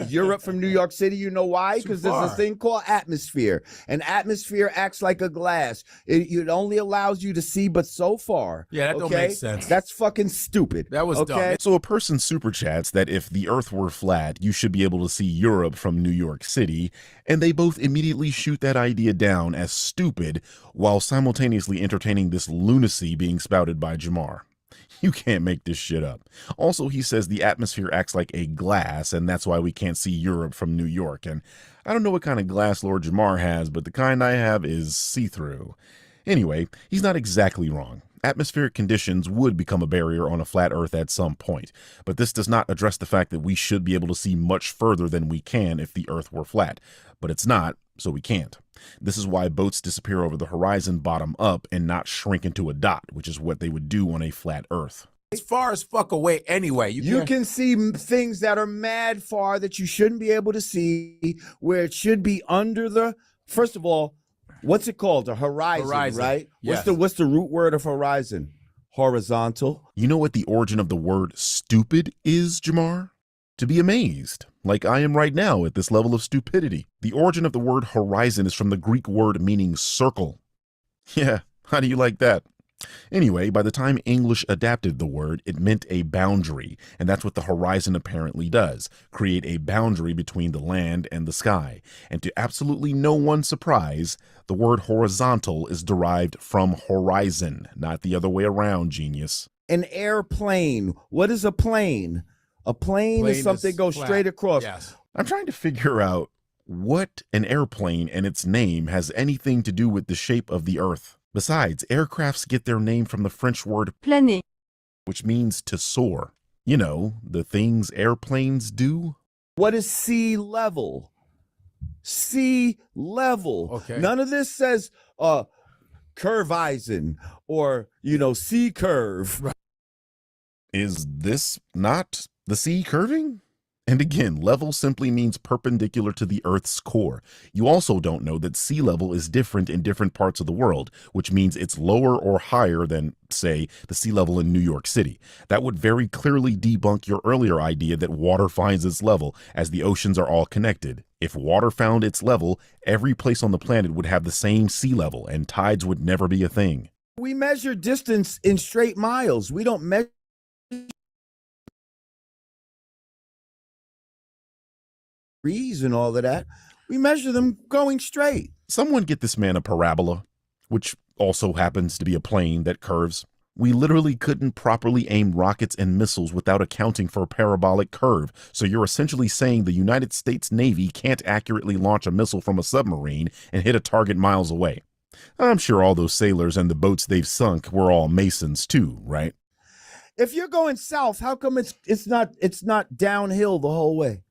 Speaker 1: Europe from New York City. You know why? Because there's a thing called atmosphere. And atmosphere acts like a glass. It only allows you to see but so far.
Speaker 3: Yeah, that don't make sense.
Speaker 1: That's fucking stupid.
Speaker 3: That was dumb.
Speaker 4: So a person super chats that if the Earth were flat, you should be able to see Europe from New York City, and they both immediately shoot that idea down as stupid while simultaneously entertaining this lunacy being spouted by Jamar. You can't make this shit up. Also, he says the atmosphere acts like a glass, and that's why we can't see Europe from New York. And I don't know what kind of glass Lord Jamar has, but the kind I have is see-through. Anyway, he's not exactly wrong. Atmospheric conditions would become a barrier on a flat Earth at some point, but this does not address the fact that we should be able to see much further than we can if the Earth were flat. But it's not, so we can't. This is why boats disappear over the horizon bottom up and not shrink into a dot, which is what they would do on a flat Earth.
Speaker 3: As far as fuck away anyway.
Speaker 1: You can see things that are mad far that you shouldn't be able to see, where it should be under the, first of all, what's it called? A horizon, right?
Speaker 3: Yes.
Speaker 1: What's the root word of horizon? Horizontal.
Speaker 4: You know what the origin of the word stupid is, Jamar? To be amazed, like I am right now at this level of stupidity. The origin of the word horizon is from the Greek word meaning circle. Yeah, how do you like that? Anyway, by the time English adapted the word, it meant a boundary, and that's what the horizon apparently does, create a boundary between the land and the sky. And to absolutely no one's surprise, the word horizontal is derived from horizon, not the other way around, genius.
Speaker 1: An airplane. What is a plane? A plane is something that goes straight across.
Speaker 3: Yes.
Speaker 4: I'm trying to figure out what an airplane and its name has anything to do with the shape of the Earth. Besides, aircrafts get their name from the French word planer, which means to soar. You know, the things airplanes do.
Speaker 1: What is sea level? Sea level.
Speaker 3: Okay.
Speaker 1: None of this says curveizing or, sea curve.
Speaker 4: Is this not the sea curving? And again, level simply means perpendicular to the Earth's core. You also don't know that sea level is different in different parts of the world, which means it's lower or higher than, say, the sea level in New York City. That would very clearly debunk your earlier idea that water finds its level, as the oceans are all connected. If water found its level, every place on the planet would have the same sea level, and tides would never be a thing.
Speaker 1: We measure distance in straight miles. We don't measure degrees and all of that. We measure them going straight.
Speaker 4: Someone get this man a parabola, which also happens to be a plane that curves. We literally couldn't properly aim rockets and missiles without accounting for a parabolic curve, so you're essentially saying the United States Navy can't accurately launch a missile from a submarine and hit a target miles away. I'm sure all those sailors and the boats they've sunk were all Masons too, right?
Speaker 1: If you're going south, how come it's not downhill the whole way?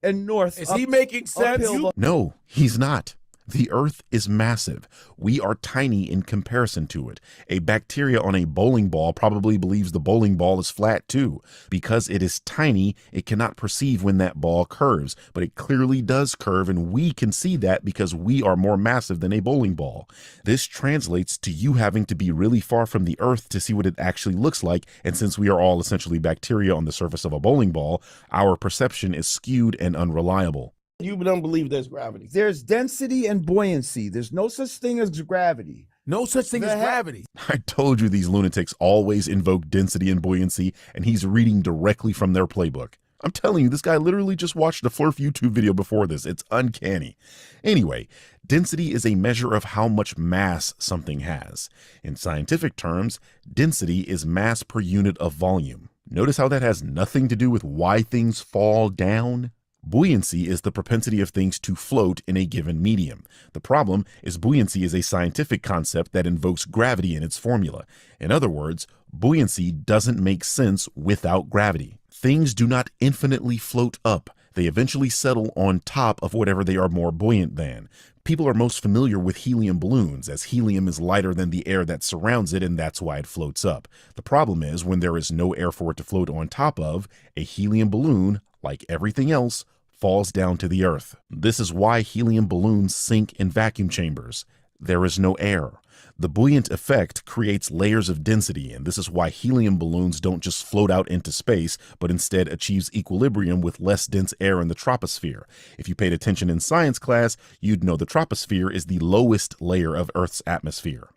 Speaker 1: And north.
Speaker 3: Is he making sense?
Speaker 4: No, he's not. The Earth is massive. We are tiny in comparison to it. A bacteria on a bowling ball probably believes the bowling ball is flat too. Because it is tiny, it cannot perceive when that ball curves, but it clearly does curve, and we can see that because we are more massive than a bowling ball. This translates to you having to be really far from the Earth to see what it actually looks like, and since we are all essentially bacteria on the surface of a bowling ball, our perception is skewed and unreliable.
Speaker 5: You don't believe there's gravity.
Speaker 1: There's density and buoyancy. There's no such thing as gravity.
Speaker 3: No such thing as gravity.
Speaker 4: I told you these lunatics always invoke density and buoyancy, and he's reading directly from their playbook. I'm telling you, this guy literally just watched a Flurf YouTube video before this. It's uncanny. Anyway, density is a measure of how much mass something has. In scientific terms, density is mass per unit of volume. Notice how that has nothing to do with why things fall down? Buoyancy is the propensity of things to float in a given medium. The problem is buoyancy is a scientific concept that invokes gravity in its formula. In other words, buoyancy doesn't make sense without gravity. Things do not infinitely float up. They eventually settle on top of whatever they are more buoyant than. People are most familiar with helium balloons, as helium is lighter than the air that surrounds it, and that's why it floats up. The problem is when there is no air for it to float on top of, a helium balloon, like everything else, falls down to the earth. This is why helium balloons sink in vacuum chambers. There is no air. The buoyant effect creates layers of density, and this is why helium balloons don't just float out into space, but instead achieves equilibrium with less dense air in the troposphere. If you paid attention in science class, you'd know the troposphere is the lowest layer of Earth's atmosphere.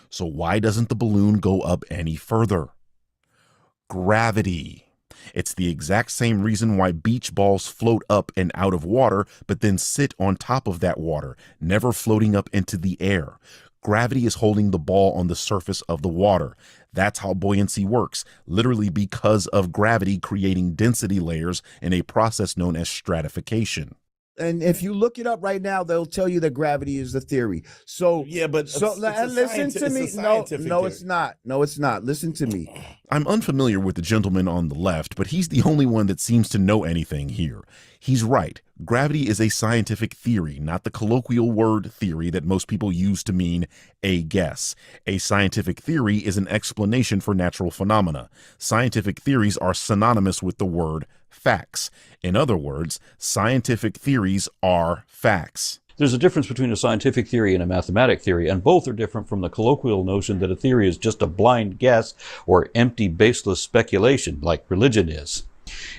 Speaker 4: So why doesn't the balloon go up any further? Gravity. It's the exact same reason why beach balls float up and out of water, but then sit on top of that water, never floating up into the air. Gravity is holding the ball on the surface of the water. That's how buoyancy works, literally because of gravity creating density layers in a process known as stratification.
Speaker 1: And if you look it up right now, they'll tell you that gravity is the theory. So
Speaker 5: Yeah, but
Speaker 1: listen to me. No, it's not. No, it's not. Listen to me.
Speaker 4: I'm unfamiliar with the gentleman on the left, but he's the only one that seems to know anything here. He's right. Gravity is a scientific theory, not the colloquial word theory that most people use to mean a guess. A scientific theory is an explanation for natural phenomena. Scientific theories are synonymous with the word facts. In other words, scientific theories are facts.
Speaker 6: There's a difference between a scientific theory and a mathematic theory, and both are different from the colloquial notion that a theory is just a blind guess or empty, baseless speculation, like religion is.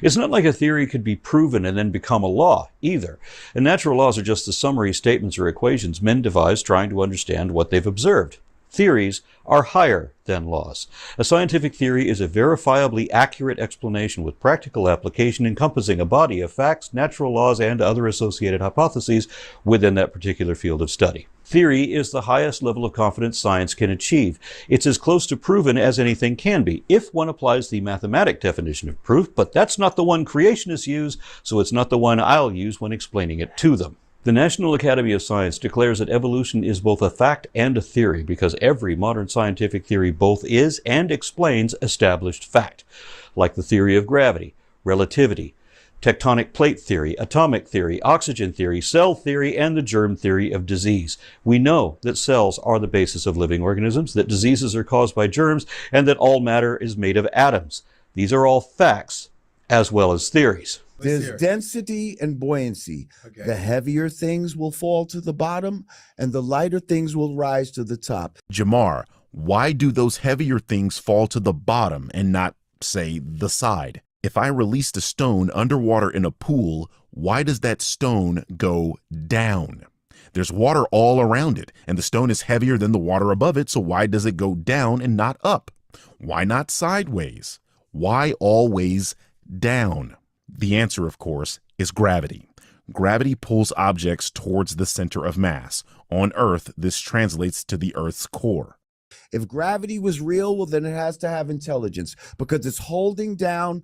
Speaker 6: It's not like a theory could be proven and then become a law, either. And natural laws are just the summary statements or equations men devise trying to understand what they've observed. Theories are higher than laws. A scientific theory is a verifiably accurate explanation with practical application encompassing a body of facts, natural laws, and other associated hypotheses within that particular field of study. Theory is the highest level of confidence science can achieve. It's as close to proven as anything can be, if one applies the mathematic definition of proof, but that's not the one creationists use, so it's not the one I'll use when explaining it to them. The National Academy of Science declares that evolution is both a fact and a theory because every modern scientific theory both is and explains established fact, like the theory of gravity, relativity, tectonic plate theory, atomic theory, oxygen theory, cell theory, and the germ theory of disease. We know that cells are the basis of living organisms, that diseases are caused by germs, and that all matter is made of atoms. These are all facts, as well as theories.
Speaker 1: There's density and buoyancy.
Speaker 2: Okay.
Speaker 1: The heavier things will fall to the bottom and the lighter things will rise to the top.
Speaker 4: JAMAR, why do those heavier things fall to the bottom and not, say, the side? If I released a stone underwater in a pool, why does that stone go down? There's water all around it, and the stone is heavier than the water above it, so why does it go down and not up? Why not sideways? Why always down? The answer, of course, is gravity. Gravity pulls objects towards the center of mass. On Earth, this translates to the Earth's core.
Speaker 1: If gravity was real, well, then it has to have intelligence because it's holding down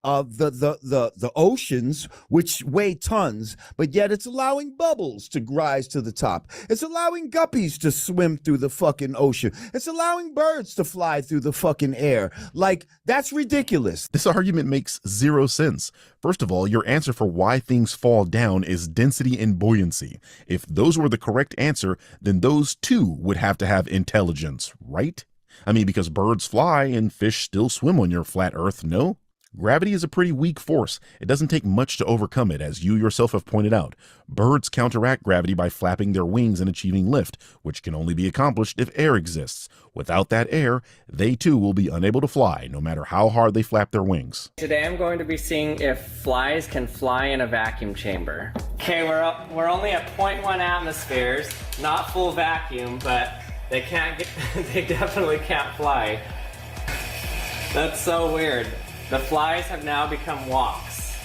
Speaker 1: the oceans, which weigh tons, but yet it's allowing bubbles to rise to the top. It's allowing guppies to swim through the fucking ocean. It's allowing birds to fly through the fucking air. Like, that's ridiculous.
Speaker 4: This argument makes zero sense. First of all, your answer for why things fall down is density and buoyancy. If those were the correct answer, then those too would have to have intelligence, right? I mean, because birds fly and fish still swim on your flat Earth, no? Gravity is a pretty weak force. It doesn't take much to overcome it, as you yourself have pointed out. Birds counteract gravity by flapping their wings and achieving lift, which can only be accomplished if air exists. Without that air, they too will be unable to fly, no matter how hard they flap their wings.
Speaker 7: Today I'm going to be seeing if flies can fly in a vacuum chamber. Okay, we're only at 0.1 atmospheres, not full vacuum, but they definitely can't fly. That's so weird. The flies have now become walks.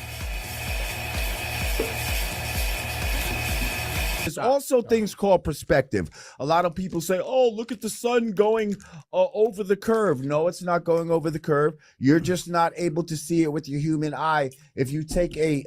Speaker 1: There's also things called perspective. A lot of people say, oh, look at the sun going over the curve. No, it's not going over the curve. You're just not able to see it with your human eye. If you take a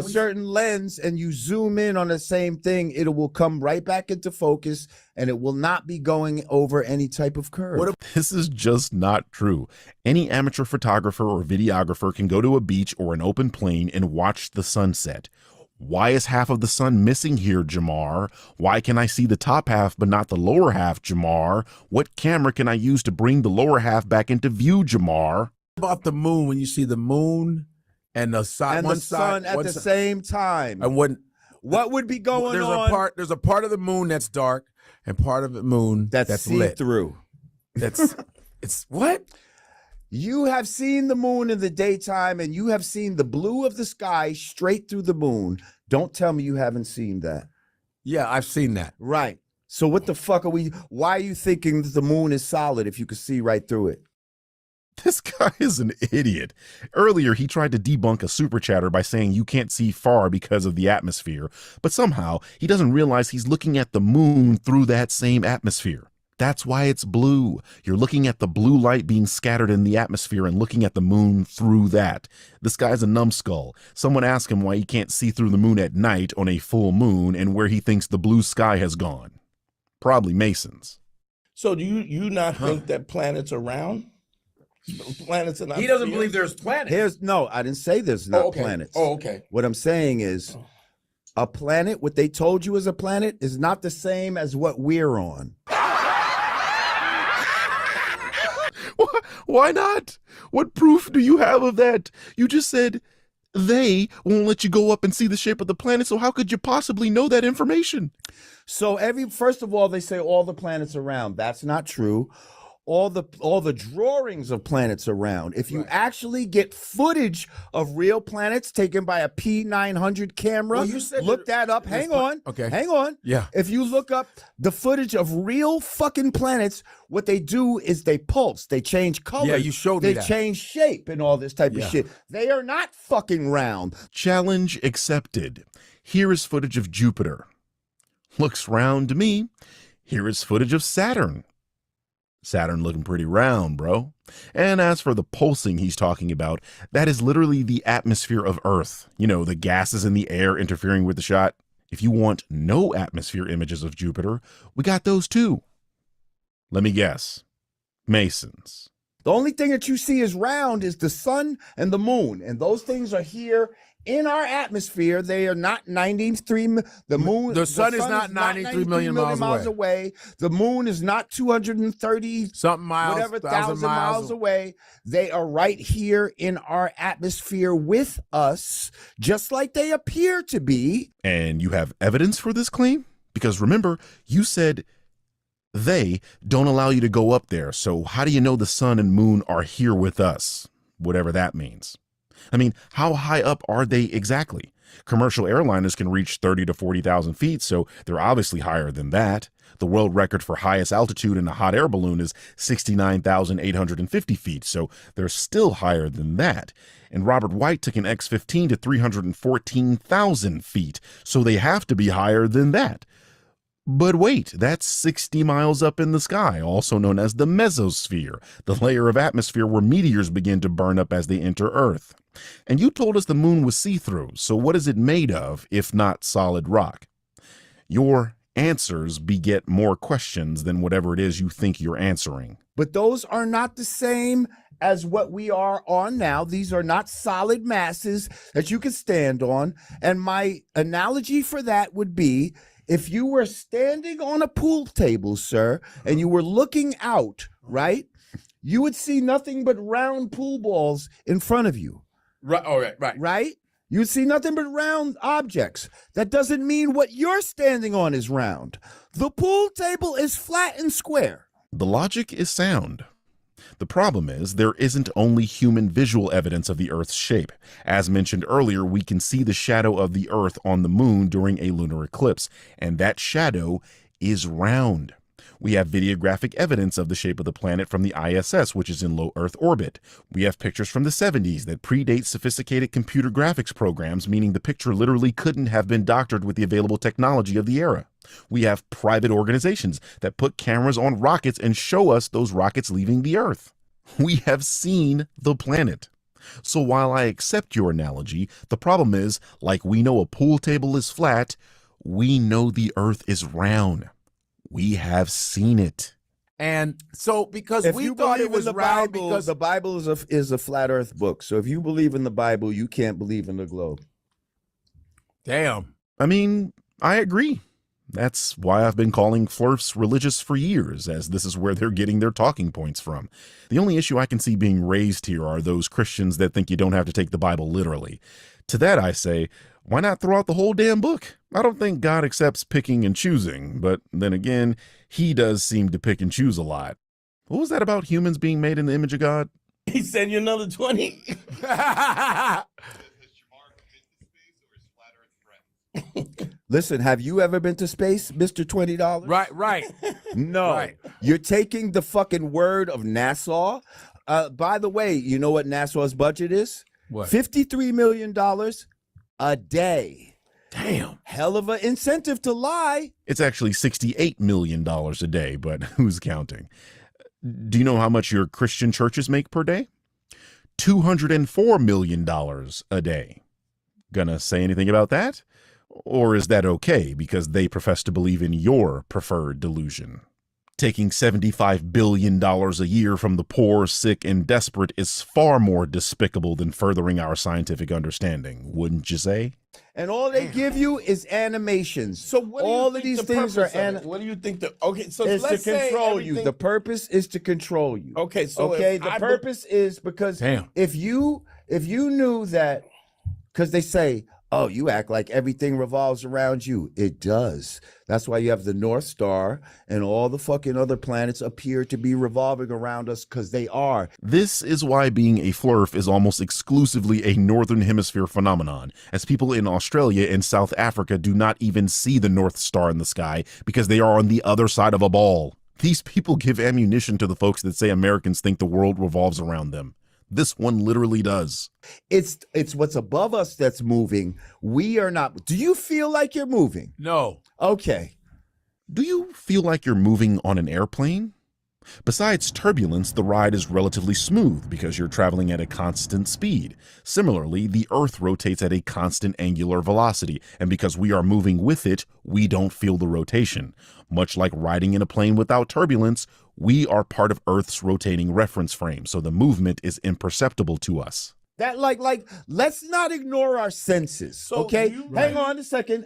Speaker 1: certain lens and you zoom in on the same thing, it will come right back into focus and it will not be going over any type of curve.
Speaker 4: This is just not true. Any amateur photographer or videographer can go to a beach or an open plain and watch the sunset. Why is half of the sun missing here, JAMAR? Why can I see the top half but not the lower half, JAMAR? What camera can I use to bring the lower half back into view, JAMAR?
Speaker 3: About the moon, when you see the moon and the side,
Speaker 1: and
Speaker 3: one
Speaker 1: the
Speaker 3: side
Speaker 1: sun at the same time.
Speaker 3: And
Speaker 1: what would be going on?
Speaker 3: There's a part of the moon that's dark and part of the moon that's lit.
Speaker 1: See-through.
Speaker 3: It's what?
Speaker 1: You have seen the moon in the daytime and you have seen the blue of the sky straight through the moon. Don't tell me you haven't seen that.
Speaker 3: Yeah, I've seen that.
Speaker 1: Right. So what the fuck why are you thinking that the moon is solid if you could see right through it?
Speaker 4: This guy is an idiot. Earlier, he tried to debunk a super chatter by saying you can't see far because of the atmosphere, but somehow he doesn't realize he's looking at the moon through that same atmosphere. That's why it's blue. You're looking at the blue light being scattered in the atmosphere and looking at the moon through that. This guy's a numbskull. Someone asked him why he can't see through the moon at night on a full moon and where he thinks the blue sky has gone. Probably Masons.
Speaker 5: So do you not think that planets are round? Planets are not.
Speaker 3: He doesn't
Speaker 5: spheres?
Speaker 3: believe there's planets.
Speaker 1: No, I didn't say there's not planets.
Speaker 5: Oh, okay.
Speaker 1: What I'm saying is a planet, what they told you is a planet, is not the same as what we're on.
Speaker 4: Why not? What proof do you have of that? You just said they won't let you go up and see the shape of the planet, so how could you possibly know that information?
Speaker 1: So first of all, they say all the planets are round. That's not true. All the drawings of planets around. If you actually get footage of real planets taken by a P900 camera,
Speaker 3: Well, you said
Speaker 1: look that up. Hang on.
Speaker 3: Okay.
Speaker 1: Hang on.
Speaker 3: Yeah.
Speaker 1: If you look up the footage of real fucking planets, what they do is they pulse. They change color.
Speaker 3: Yeah, you showed me
Speaker 1: They
Speaker 3: that.
Speaker 1: change shape and all this type
Speaker 3: Yeah.
Speaker 1: of shit. They are not fucking round.
Speaker 4: Challenge accepted. Here is footage of Jupiter. Looks round to me. Here is footage of Saturn. Saturn looking pretty round, bro. And as for the pulsing he's talking about, that is literally the atmosphere of Earth. You know, the gases in the air interfering with the shot. If you want no atmosphere images of Jupiter, we got those too. Let me guess. Masons.
Speaker 1: The only thing that you see is round is the sun and the moon, and those things are here in our atmosphere. They are not 93.
Speaker 3: The sun is not 93 million miles
Speaker 1: away. The moon is not 230
Speaker 3: something miles,
Speaker 1: whatever thousand miles away. They are right here in our atmosphere with us, just like they appear to be.
Speaker 4: And you have evidence for this claim? Because remember, you said they don't allow you to go up there. So how do you know the sun and moon are here with us? Whatever that means. I mean, how high up are they exactly? Commercial airliners can reach 30 to 40,000 feet, so they're obviously higher than that. The world record for highest altitude in a hot air balloon is 69,850 feet, so they're still higher than that. And Robert White took an X-15 to 314,000 feet, so they have to be higher than that. But wait, that's 60 miles up in the sky, also known as the mesosphere, the layer of atmosphere where meteors begin to burn up as they enter Earth. And you told us the moon was see-through, so what is it made of, if not solid rock? Your answers beget more questions than whatever it is you think you're answering.
Speaker 1: But those are not the same as what we are on now. These are not solid masses that you can stand on. And my analogy for that would be, if you were standing on a pool table, sir, and you were looking out, right, you would see nothing but round pool balls in front of you.
Speaker 3: Right. All right. Right.
Speaker 1: Right? You would see nothing but round objects. That doesn't mean what you're standing on is round. The pool table is flat and square.
Speaker 4: The logic is sound. The problem is there isn't only human visual evidence of the Earth's shape. As mentioned earlier, we can see the shadow of the Earth on the moon during a lunar eclipse, and that shadow is round. We have videographic evidence of the shape of the planet from the ISS, which is in low Earth orbit. We have pictures from the 70s that predate sophisticated computer graphics programs, meaning the picture literally couldn't have been doctored with the available technology of the era. We have private organizations that put cameras on rockets and show us those rockets leaving the Earth. We have seen the planet. So while I accept your analogy, the problem is, like we know a pool table is flat, we know the Earth is round. We have seen it.
Speaker 3: And so because
Speaker 1: If
Speaker 3: we
Speaker 1: you
Speaker 3: thought
Speaker 1: believe
Speaker 3: it was
Speaker 1: in the
Speaker 3: round
Speaker 1: Bible,
Speaker 3: because
Speaker 1: the Bible is a flat Earth book. So if you believe in the Bible, you can't believe in the globe.
Speaker 3: damn.
Speaker 4: I mean, I agree. That's why I've been calling flirts religious for years, as this is where they're getting their talking points from. The only issue I can see being raised here are those Christians that think you don't have to take the Bible literally. To that I say, why not throw out the whole damn book? I don't think God accepts picking and choosing, but then again, he does seem to pick and choose a lot. What was that about humans being made in the image of God?
Speaker 5: He sent you another 20.
Speaker 1: Listen, have you ever been to space, Mr. $20?
Speaker 3: Right.
Speaker 1: No.
Speaker 3: Right.
Speaker 1: You're taking the fucking word of NASA. By the way, you know what NASA's budget is?
Speaker 3: What?
Speaker 1: $53 million a day.
Speaker 3: Damn.
Speaker 1: Hell of an incentive to lie.
Speaker 4: It's actually $68 million a day, but who's counting? Do you know how much your Christian churches make per day? $204 million a day. Gonna say anything about that? Or is that okay because they profess to believe in your preferred delusion? Taking $75 billion a year from the poor, sick, and desperate is far more despicable than furthering our scientific understanding, wouldn't you say?
Speaker 1: And all they give you is animations.
Speaker 5: So what do you
Speaker 1: all
Speaker 5: think
Speaker 1: of these
Speaker 5: the
Speaker 1: things are
Speaker 5: purpose of it? What do you think okay, so
Speaker 1: is to
Speaker 5: let's say
Speaker 1: control you.
Speaker 5: everything-
Speaker 1: The purpose is to control you.
Speaker 5: Okay, so
Speaker 1: okay,
Speaker 5: if
Speaker 1: the
Speaker 5: I
Speaker 1: purpose is because
Speaker 3: Damn.
Speaker 1: if you knew that, because they say, oh, you act like everything revolves around you. It does. That's why you have the North Star and all the fucking other planets appear to be revolving around us, because they are.
Speaker 4: This is why being a flurf is almost exclusively a Northern Hemisphere phenomenon, as people in Australia and South Africa do not even see the North Star in the sky because they are on the other side of a ball. These people give ammunition to the folks that say Americans think the world revolves around them. This one literally does.
Speaker 1: It's what's above us that's moving. We are not. Do you feel like you're moving?
Speaker 3: No.
Speaker 1: Okay.
Speaker 4: Do you feel like you're moving on an airplane? Besides turbulence, the ride is relatively smooth because you're traveling at a constant speed. Similarly, the Earth rotates at a constant angular velocity, and because we are moving with it, we don't feel the rotation. Much like riding in a plane without turbulence, we are part of Earth's rotating reference frame, so the movement is imperceptible to us.
Speaker 1: That let's not ignore our senses, okay? Hang on a second,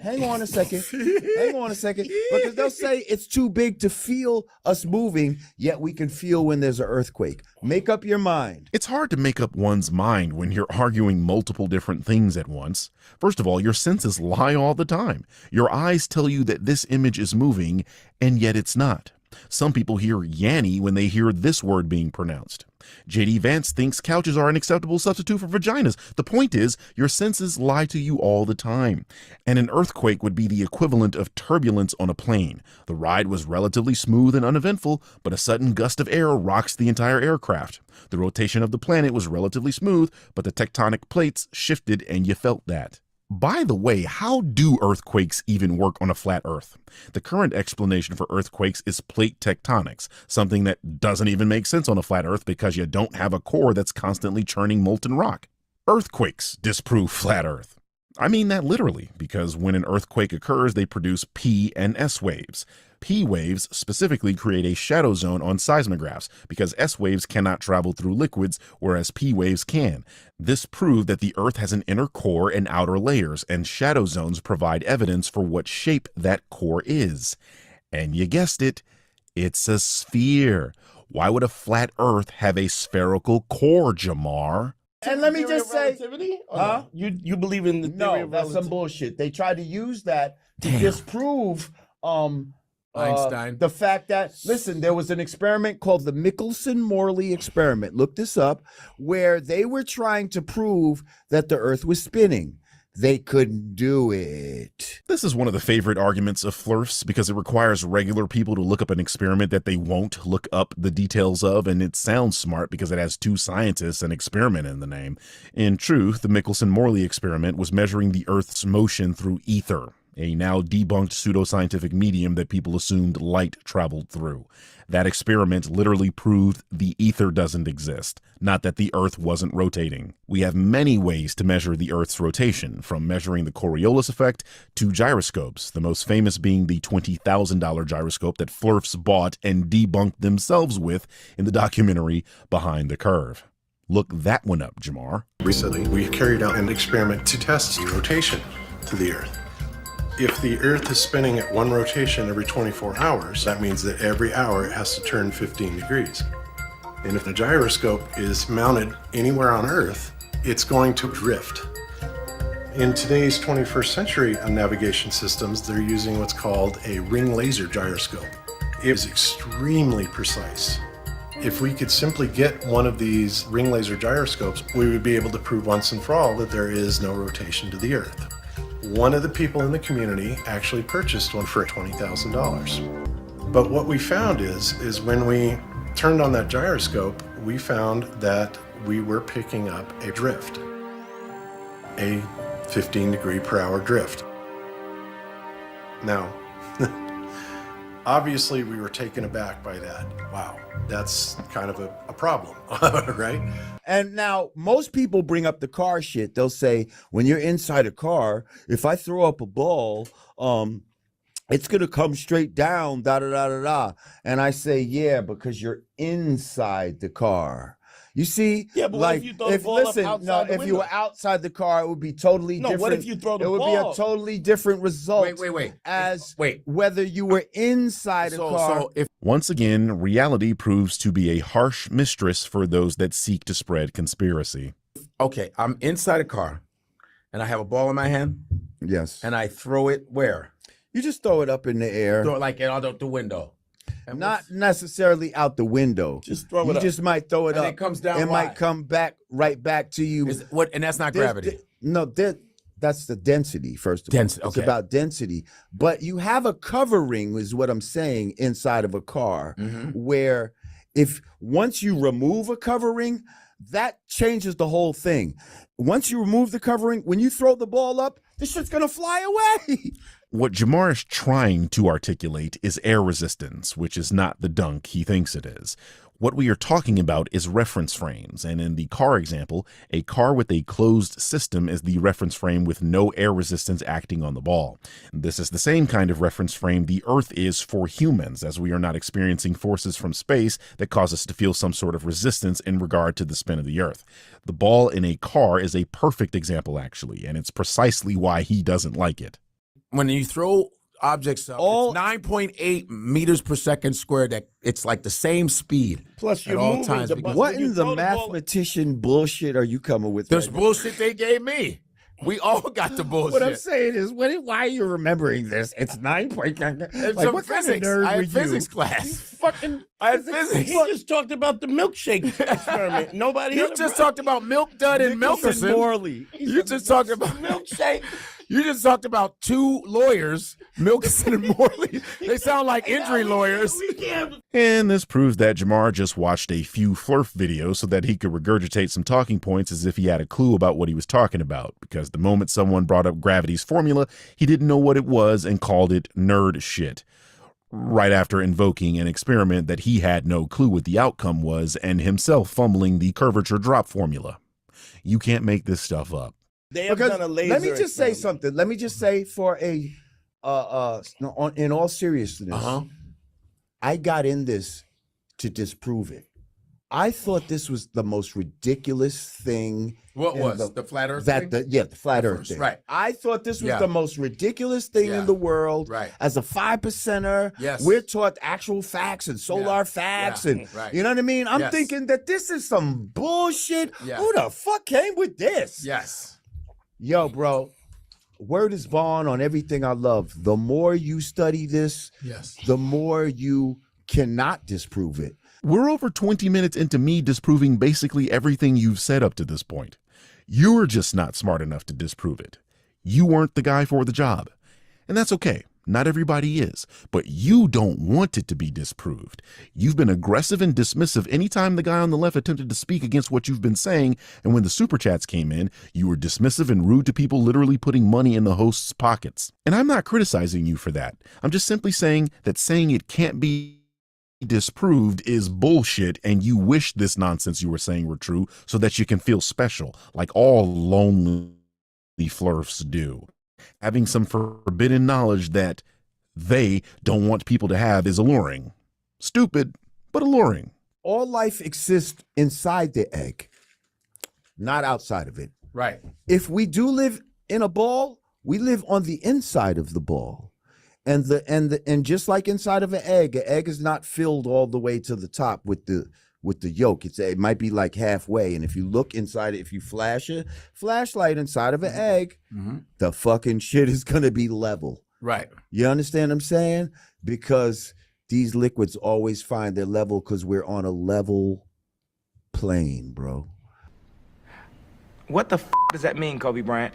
Speaker 1: because they'll say it's too big to feel us moving, yet we can feel when there's an earthquake. Make up your mind.
Speaker 4: It's hard to make up one's mind when you're arguing multiple different things at once. First of all, your senses lie all the time. Your eyes tell you that this image is moving, and yet it's not. Some people hear Yanny when they hear this word being pronounced. J.D. Vance thinks couches are an acceptable substitute for vaginas. The point is, your senses lie to you all the time. And an earthquake would be the equivalent of turbulence on a plane. The ride was relatively smooth and uneventful, but a sudden gust of air rocks the entire aircraft. The rotation of the planet was relatively smooth, but the tectonic plates shifted and you felt that. By the way, how do earthquakes even work on a flat Earth? The current explanation for earthquakes is plate tectonics, something that doesn't even make sense on a flat Earth because you don't have a core that's constantly churning molten rock. Earthquakes disprove flat Earth. I mean that literally, because when an earthquake occurs, they produce P and S waves. P waves specifically create a shadow zone on seismographs because S waves cannot travel through liquids, whereas P waves can. This proved that the Earth has an inner core and outer layers, and shadow zones provide evidence for what shape that core is. And you guessed it, it's a sphere. Why would a flat Earth have a spherical core, Jamar?
Speaker 1: And let me just say,
Speaker 5: huh? You believe in the theory of
Speaker 1: that's some bullshit. They tried to use that to disprove
Speaker 3: Einstein.
Speaker 1: The fact that, listen, there was an experiment called the Michelson-Morley experiment. Look this up, where they were trying to prove that the Earth was spinning. They couldn't do it.
Speaker 4: This is one of the favorite arguments of Flurfs because it requires regular people to look up an experiment that they won't look up the details of, and it sounds smart because it has two scientists and experiment in the name. In truth, the Michelson-Morley experiment was measuring the Earth's motion through ether, a now debunked pseudoscientific medium that people assumed light traveled through. That experiment literally proved the ether doesn't exist, not that the Earth wasn't rotating. We have many ways to measure the Earth's rotation, from measuring the Coriolis effect to gyroscopes, the most famous being the $20,000 gyroscope that Flurfs bought and debunked themselves with in the documentary Behind the Curve. Look that one up, Jamar.
Speaker 8: Recently, we carried out an experiment to test the rotation to the Earth. If the Earth is spinning at one rotation every 24 hours, that means that every hour it has to turn 15 degrees. And if the gyroscope is mounted anywhere on Earth, it's going to drift. In today's 21st century navigation systems, they're using what's called a ring laser gyroscope. It is extremely precise. If we could simply get one of these ring laser gyroscopes, we would be able to prove once and for all that there is no rotation to the Earth. One of the people in the community actually purchased one for $20,000. But what we found is when we turned on that gyroscope, we found that we were picking up a drift, a 15 degree per hour drift. Now, obviously we were taken aback by that. Wow, that's kind of a problem, right?
Speaker 1: And now most people bring up the car shit. They'll say, when you're inside a car, if I throw up a ball, it's going to come straight down, da da da da da. And I say, yeah, because you're inside the car. You see,
Speaker 5: Yeah, but what
Speaker 1: like,
Speaker 5: if you throw the ball up outside the
Speaker 1: if you were
Speaker 5: window?
Speaker 1: outside the car, it would be totally
Speaker 5: No,
Speaker 1: different.
Speaker 5: what if you throw the
Speaker 1: It would
Speaker 5: ball?
Speaker 1: be a totally different result.
Speaker 3: Wait.
Speaker 1: As
Speaker 3: Wait.
Speaker 1: whether you were inside a car.
Speaker 3: So if
Speaker 4: Once again, reality proves to be a harsh mistress for those that seek to spread conspiracy.
Speaker 3: okay, I'm inside a car, and I have a ball in my hand,
Speaker 1: Yes.
Speaker 3: and I throw it where?
Speaker 1: You just throw it up in the air.
Speaker 3: Throw it like out the window. And
Speaker 1: Not
Speaker 3: what's-
Speaker 1: necessarily out the window.
Speaker 5: Just throw it
Speaker 1: You
Speaker 5: up.
Speaker 1: just might throw it
Speaker 3: And
Speaker 1: up.
Speaker 3: it comes down
Speaker 1: It
Speaker 3: why?
Speaker 1: might come back right back to you.
Speaker 3: and that's not
Speaker 1: There's-
Speaker 3: gravity.
Speaker 1: That's the density, first of all.
Speaker 3: Density,
Speaker 1: It's
Speaker 3: okay.
Speaker 1: about density. But you have a covering, is what I'm saying, inside of a car,
Speaker 3: Mhm.
Speaker 1: where if once you remove a covering, that changes the whole thing. Once you remove the covering, when you throw the ball up, this shit's gonna fly away.
Speaker 4: What JAMAR is trying to articulate is air resistance, which is not the dunk he thinks it is. What we are talking about is reference frames, and in the car example, a car with a closed system is the reference frame with no air resistance acting on the ball. This is the same kind of reference frame the Earth is for humans, as we are not experiencing forces from space that cause us to feel some sort of resistance in regard to the spin of the Earth. The ball in a car is a perfect example, actually, and it's precisely why he doesn't like it.
Speaker 3: When you throw objects up, it's 9.8 meters per second squared. That it's like the same speed.
Speaker 5: Plus,
Speaker 3: at
Speaker 5: you're
Speaker 3: all
Speaker 5: moving
Speaker 3: times.
Speaker 5: the
Speaker 3: because
Speaker 5: ball.
Speaker 1: What
Speaker 5: When you
Speaker 1: in the
Speaker 5: throw the ball-
Speaker 1: mathematician bullshit are you coming with?
Speaker 3: There's
Speaker 1: right now?
Speaker 3: bullshit they gave me. We all got the bullshit.
Speaker 1: What I'm saying is, why are you remembering this? It's 9.9.
Speaker 3: It's
Speaker 1: Like,
Speaker 3: some
Speaker 1: what kind of
Speaker 3: physics.
Speaker 1: nerd
Speaker 3: I
Speaker 1: were
Speaker 3: had physics
Speaker 1: you?
Speaker 3: class.
Speaker 5: Fucking,
Speaker 3: I had physics.
Speaker 5: he just talked about the milkshake experiment. Nobody.
Speaker 3: You
Speaker 5: had a
Speaker 3: just
Speaker 5: breath.
Speaker 3: talked about Milk Dud and
Speaker 1: Nicholson
Speaker 3: Milkerson.
Speaker 1: Morley.
Speaker 3: You just talked about
Speaker 5: milkshake.
Speaker 3: You just talked about two lawyers, Milkerson and Morley. They sound like injury lawyers.
Speaker 4: And this proves that JAMAR just watched a few Flurf videos so that he could regurgitate some talking points as if he had a clue about what he was talking about, because the moment someone brought up gravity's formula, he didn't know what it was and called it nerd shit, right after invoking an experiment that he had no clue what the outcome was and himself fumbling the curvature drop formula. You can't make this stuff up.
Speaker 5: They have
Speaker 1: Because
Speaker 5: done a laser.
Speaker 1: let me just say
Speaker 5: experiment.
Speaker 1: something. Let me just say for a no, in all seriousness, I got in this to disprove it. I thought this was the most ridiculous thing.
Speaker 3: What
Speaker 1: in
Speaker 3: was the flat Earth
Speaker 1: that
Speaker 3: thing?
Speaker 1: the flat Earth
Speaker 3: First,
Speaker 1: thing.
Speaker 3: right.
Speaker 1: I thought this was
Speaker 3: Yeah.
Speaker 1: the most ridiculous thing
Speaker 3: Yeah.
Speaker 1: in the world.
Speaker 3: Right.
Speaker 1: As a 5%er,
Speaker 3: Yes.
Speaker 1: we're taught actual facts and solar facts,
Speaker 3: Yeah.
Speaker 1: and
Speaker 3: Right.
Speaker 1: you know what I mean. I'm
Speaker 3: Yes.
Speaker 1: thinking that this is some bullshit.
Speaker 3: Yeah.
Speaker 1: Who the fuck came with this?
Speaker 3: Yes.
Speaker 1: Yo, bro, word is bond on everything I love. The more you study this,
Speaker 3: Yes.
Speaker 1: the more you cannot disprove it.
Speaker 4: We're over 20 minutes into me disproving basically everything you've said up to this point. You're just not smart enough to disprove it. You weren't the guy for the job. And that's okay. Not everybody is. But you don't want it to be disproved. You've been aggressive and dismissive anytime the guy on the left attempted to speak against what you've been saying. And when the super chats came in, you were dismissive and rude to people literally putting money in the host's pockets. And I'm not criticizing you for that. I'm just simply saying that saying it can't be disproved is bullshit, and you wish this nonsense you were saying were true so that you can feel special, like all lonely flurfs do. Having some forbidden knowledge that they don't want people to have is alluring. Stupid, but alluring.
Speaker 1: All life exists inside the egg, not outside of it.
Speaker 3: Right.
Speaker 1: If we do live in a ball, we live on the inside of the ball. And just like inside of an egg is not filled all the way to the top with the yolk. It might be like halfway. And if you look inside it, if you flash a flashlight inside of an egg, the fucking shit is gonna be level.
Speaker 3: Right.
Speaker 1: You understand what I'm saying? Because these liquids always find their level because we're on a level plane, bro.
Speaker 9: What the does that mean, Kobe Bryant?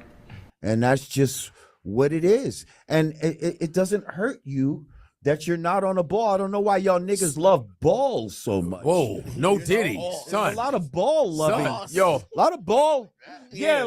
Speaker 1: And that's just what it is. And it doesn't hurt you that you're not on a ball. I don't know why y'all niggas love balls so much.
Speaker 3: Whoa, no Diddy, son.
Speaker 1: A lot of ball loving.
Speaker 3: Son, yo.
Speaker 1: A lot of ball. Yeah,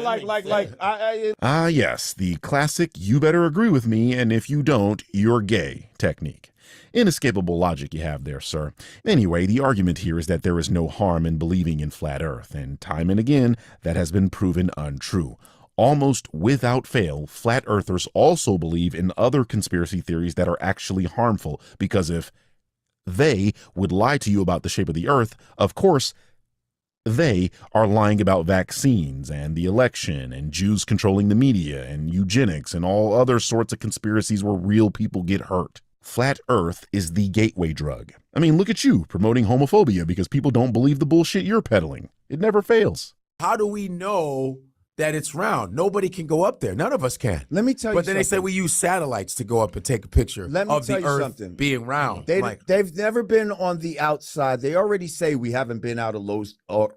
Speaker 4: Yes, the classic "you better agree with me, and if you don't, you're gay" technique. Inescapable logic you have there, sir. Anyway, the argument here is that there is no harm in believing in flat Earth, and time and again, that has been proven untrue. Almost without fail, flat earthers also believe in other conspiracy theories that are actually harmful, because if they would lie to you about the shape of the earth, of course, they are lying about vaccines and the election and Jews controlling the media and eugenics and all other sorts of conspiracies where real people get hurt. Flat Earth is the gateway drug. I mean, look at you promoting homophobia because people don't believe the bullshit you're peddling. It never fails.
Speaker 3: How do we know that it's round? Nobody can go up there. None of us can.
Speaker 1: Let me tell you
Speaker 3: But then they say
Speaker 1: something.
Speaker 3: we use satellites to go up and take a picture
Speaker 1: Let me
Speaker 3: of
Speaker 1: tell
Speaker 3: the
Speaker 1: you
Speaker 3: Earth
Speaker 1: something.
Speaker 3: being round.
Speaker 1: They've never been on the outside. They already say we haven't been out of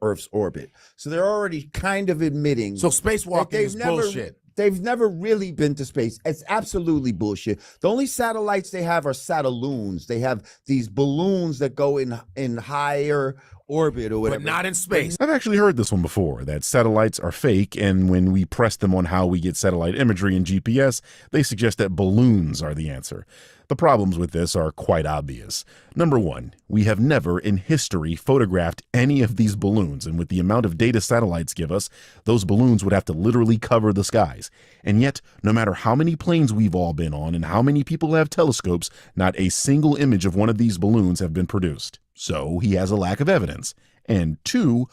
Speaker 1: Earth's orbit. So they're already kind of admitting.
Speaker 3: So spacewalking
Speaker 1: that
Speaker 3: is bullshit.
Speaker 1: They've never really been to space. It's absolutely bullshit. The only satellites they have are satelloons. They have these balloons that go in higher orbit or whatever.
Speaker 3: But not in space.
Speaker 4: I've actually heard this one before, that satellites are fake, and when we press them on how we get satellite imagery in GPS, they suggest that balloons are the answer. The problems with this are quite obvious. Number one, we have never in history photographed any of these balloons, and with the amount of data satellites give us, those balloons would have to literally cover the skies. And yet, no matter how many planes we've all been on and how many people have telescopes, not a single image of one of these balloons have been produced. So he has a lack of evidence. And two,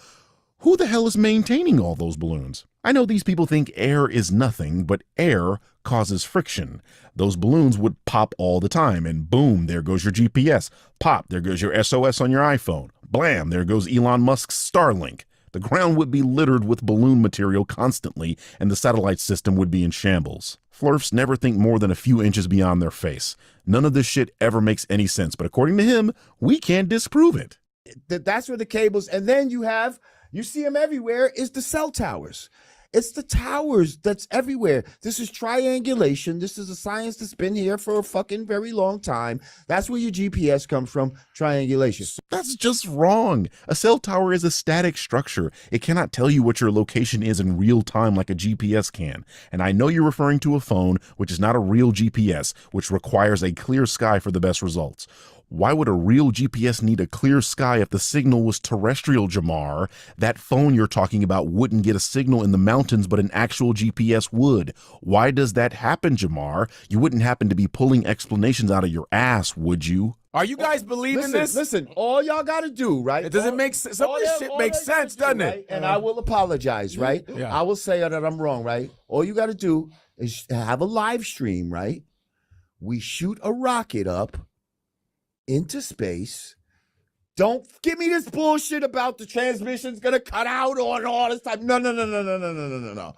Speaker 4: who the hell is maintaining all those balloons? I know these people think air is nothing, but air causes friction. Those balloons would pop all the time, and boom, there goes your GPS. Pop, there goes your SOS on your iPhone. Blam, there goes Elon Musk's Starlink. The ground would be littered with balloon material constantly, and the satellite system would be in shambles. Flurfs never think more than a few inches beyond their face. None of this shit ever makes any sense, but according to him, we can't disprove it.
Speaker 1: That's where the cables, and then you see them everywhere, is the cell towers. It's the towers that's everywhere. This is triangulation. This is a science that's been here for a fucking very long time. That's where your GPS comes from, triangulation.
Speaker 4: That's just wrong. A cell tower is a static structure. It cannot tell you what your location is in real time like a GPS can. And I know you're referring to a phone, which is not a real GPS, which requires a clear sky for the best results. Why would a real GPS need a clear sky if the signal was terrestrial, Jamar? That phone you're talking about wouldn't get a signal in the mountains, but an actual GPS would. Why does that happen, Jamar? You wouldn't happen to be pulling explanations out of your ass, would you?
Speaker 3: Are you guys believing this?
Speaker 1: Listen, all y'all got to do, right?
Speaker 3: It doesn't make sense. Some of this shit makes sense, doesn't it?
Speaker 1: Right? And I will apologize, right?
Speaker 3: Yeah.
Speaker 1: I will say that I'm wrong, right? All you got to do is have a live stream, right? We shoot a rocket up into space. Don't give me this bullshit about the transmission's gonna cut out or all this time. No.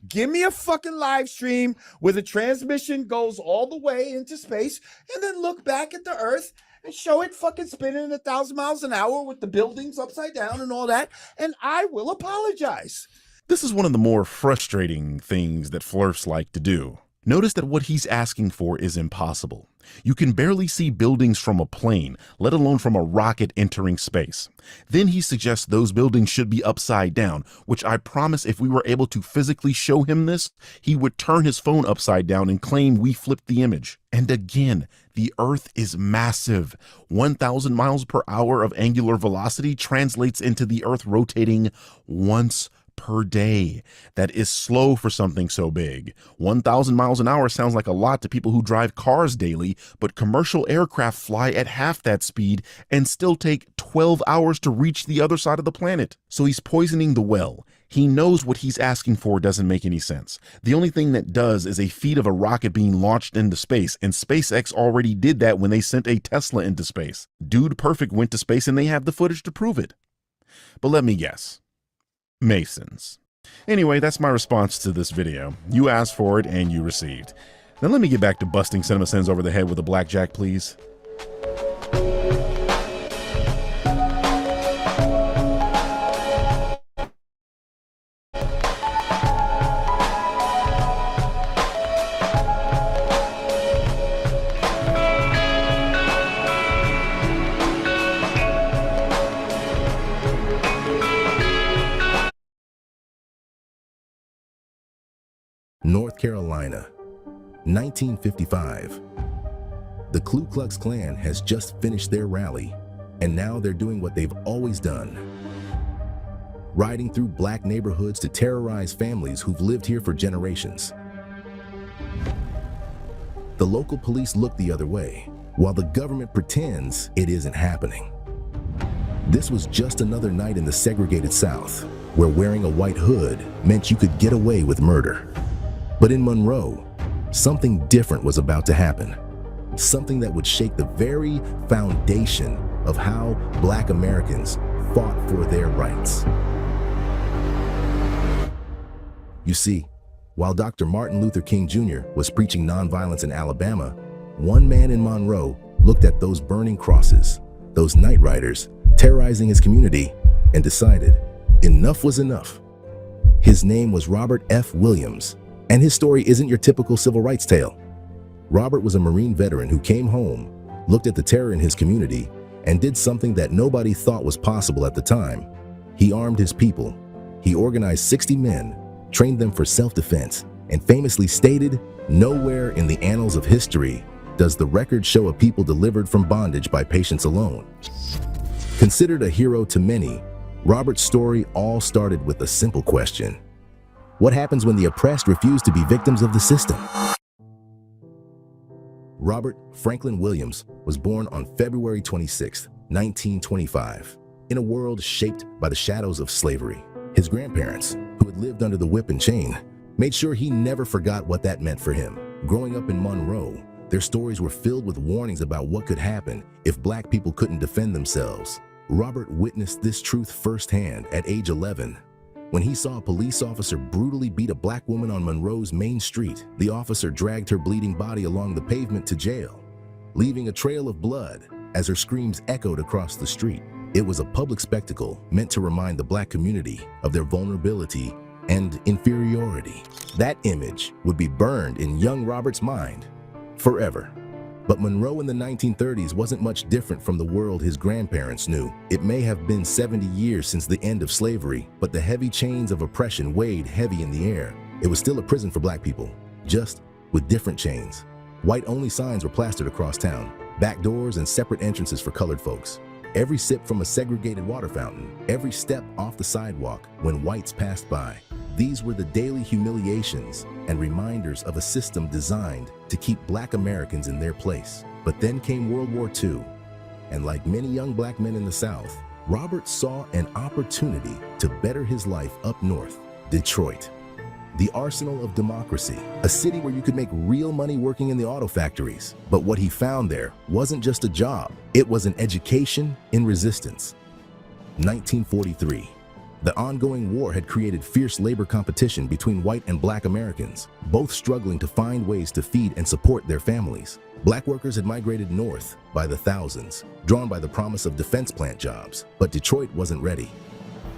Speaker 1: Give me a fucking live stream where the transmission goes all the way into space and then look back at the Earth and show it fucking spinning 1,000 miles an hour with the buildings upside down and all that, and I will apologize.
Speaker 4: This is one of the more frustrating things that Flurfs like to do. Notice that what he's asking for is impossible. You can barely see buildings from a plane, let alone from a rocket entering space. Then he suggests those buildings should be upside down, which I promise if we were able to physically show him this, he would turn his phone upside down and claim we flipped the image. And again, the Earth is massive. 1,000 miles per hour of angular velocity translates into the Earth rotating once per day. That is slow for something so big. 1,000 miles an hour sounds like a lot to people who drive cars daily, but commercial aircraft fly at half that speed and still take 12 hours to reach the other side of the planet. So he's poisoning the well. He knows what he's asking for doesn't make any sense. The only thing that does is a feat of a rocket being launched into space, and SpaceX already did that when they sent a Tesla into space. Dude Perfect went to space and they have the footage to prove it. But let me guess. Masons. Anyway, that's my response to this video. You asked for it and you received. Now let me get back to busting CinemaSins over the head with a blackjack, please.
Speaker 10: North Carolina, 1955. The Ku Klux Klan has just finished their rally, and now they're doing what they've always done. Riding through black neighborhoods to terrorize families who've lived here for generations. The local police look the other way, while the government pretends it isn't happening. This was just another night in the segregated South, where wearing a white hood meant you could get away with murder. But in Monroe, something different was about to happen. Something that would shake the very foundation of how Black Americans fought for their rights. You see, while Dr. Martin Luther King Jr. was preaching nonviolence in Alabama, one man in Monroe looked at those burning crosses, those night riders terrorizing his community, and decided enough was enough. His name was Robert F. Williams. And his story isn't your typical civil rights tale. Robert was a Marine veteran who came home, looked at the terror in his community, and did something that nobody thought was possible at the time. He armed his people. He organized 60 men, trained them for self-defense, and famously stated, "Nowhere in the annals of history does the record show a people delivered from bondage by patience alone." Considered a hero to many, Robert's story all started with a simple question: what happens when the oppressed refuse to be victims of the system? Robert Franklin Williams was born on February 26, 1925, in a world shaped by the shadows of slavery. His grandparents, who had lived under the whip and chain, made sure he never forgot what that meant for him. Growing up in Monroe, their stories were filled with warnings about what could happen if Black people couldn't defend themselves. Robert witnessed this truth firsthand at age 11. When he saw a police officer brutally beat a Black woman on Monroe's main street, the officer dragged her bleeding body along the pavement to jail, leaving a trail of blood as her screams echoed across the street. It was a public spectacle meant to remind the Black community of their vulnerability and inferiority. That image would be burned in young Robert's mind forever. But Monroe in the 1930s wasn't much different from the world his grandparents knew. It may have been 70 years since the end of slavery, but the heavy chains of oppression weighed heavy in the air. It was still a prison for Black people, just with different chains. White-only signs were plastered across town, back doors and separate entrances for colored folks. Every sip from a segregated water fountain, every step off the sidewalk when whites passed by. These were the daily humiliations and reminders of a system designed to keep Black Americans in their place. But then came World War II, and like many young Black men in the South, Robert saw an opportunity to better his life up north, Detroit. The arsenal of democracy, a city where you could make real money working in the auto factories. But what he found there wasn't just a job, it was an education in resistance. 1943. The ongoing war had created fierce labor competition between white and Black Americans, both struggling to find ways to feed and support their families. Black workers had migrated north by the thousands, drawn by the promise of defense plant jobs, but Detroit wasn't ready.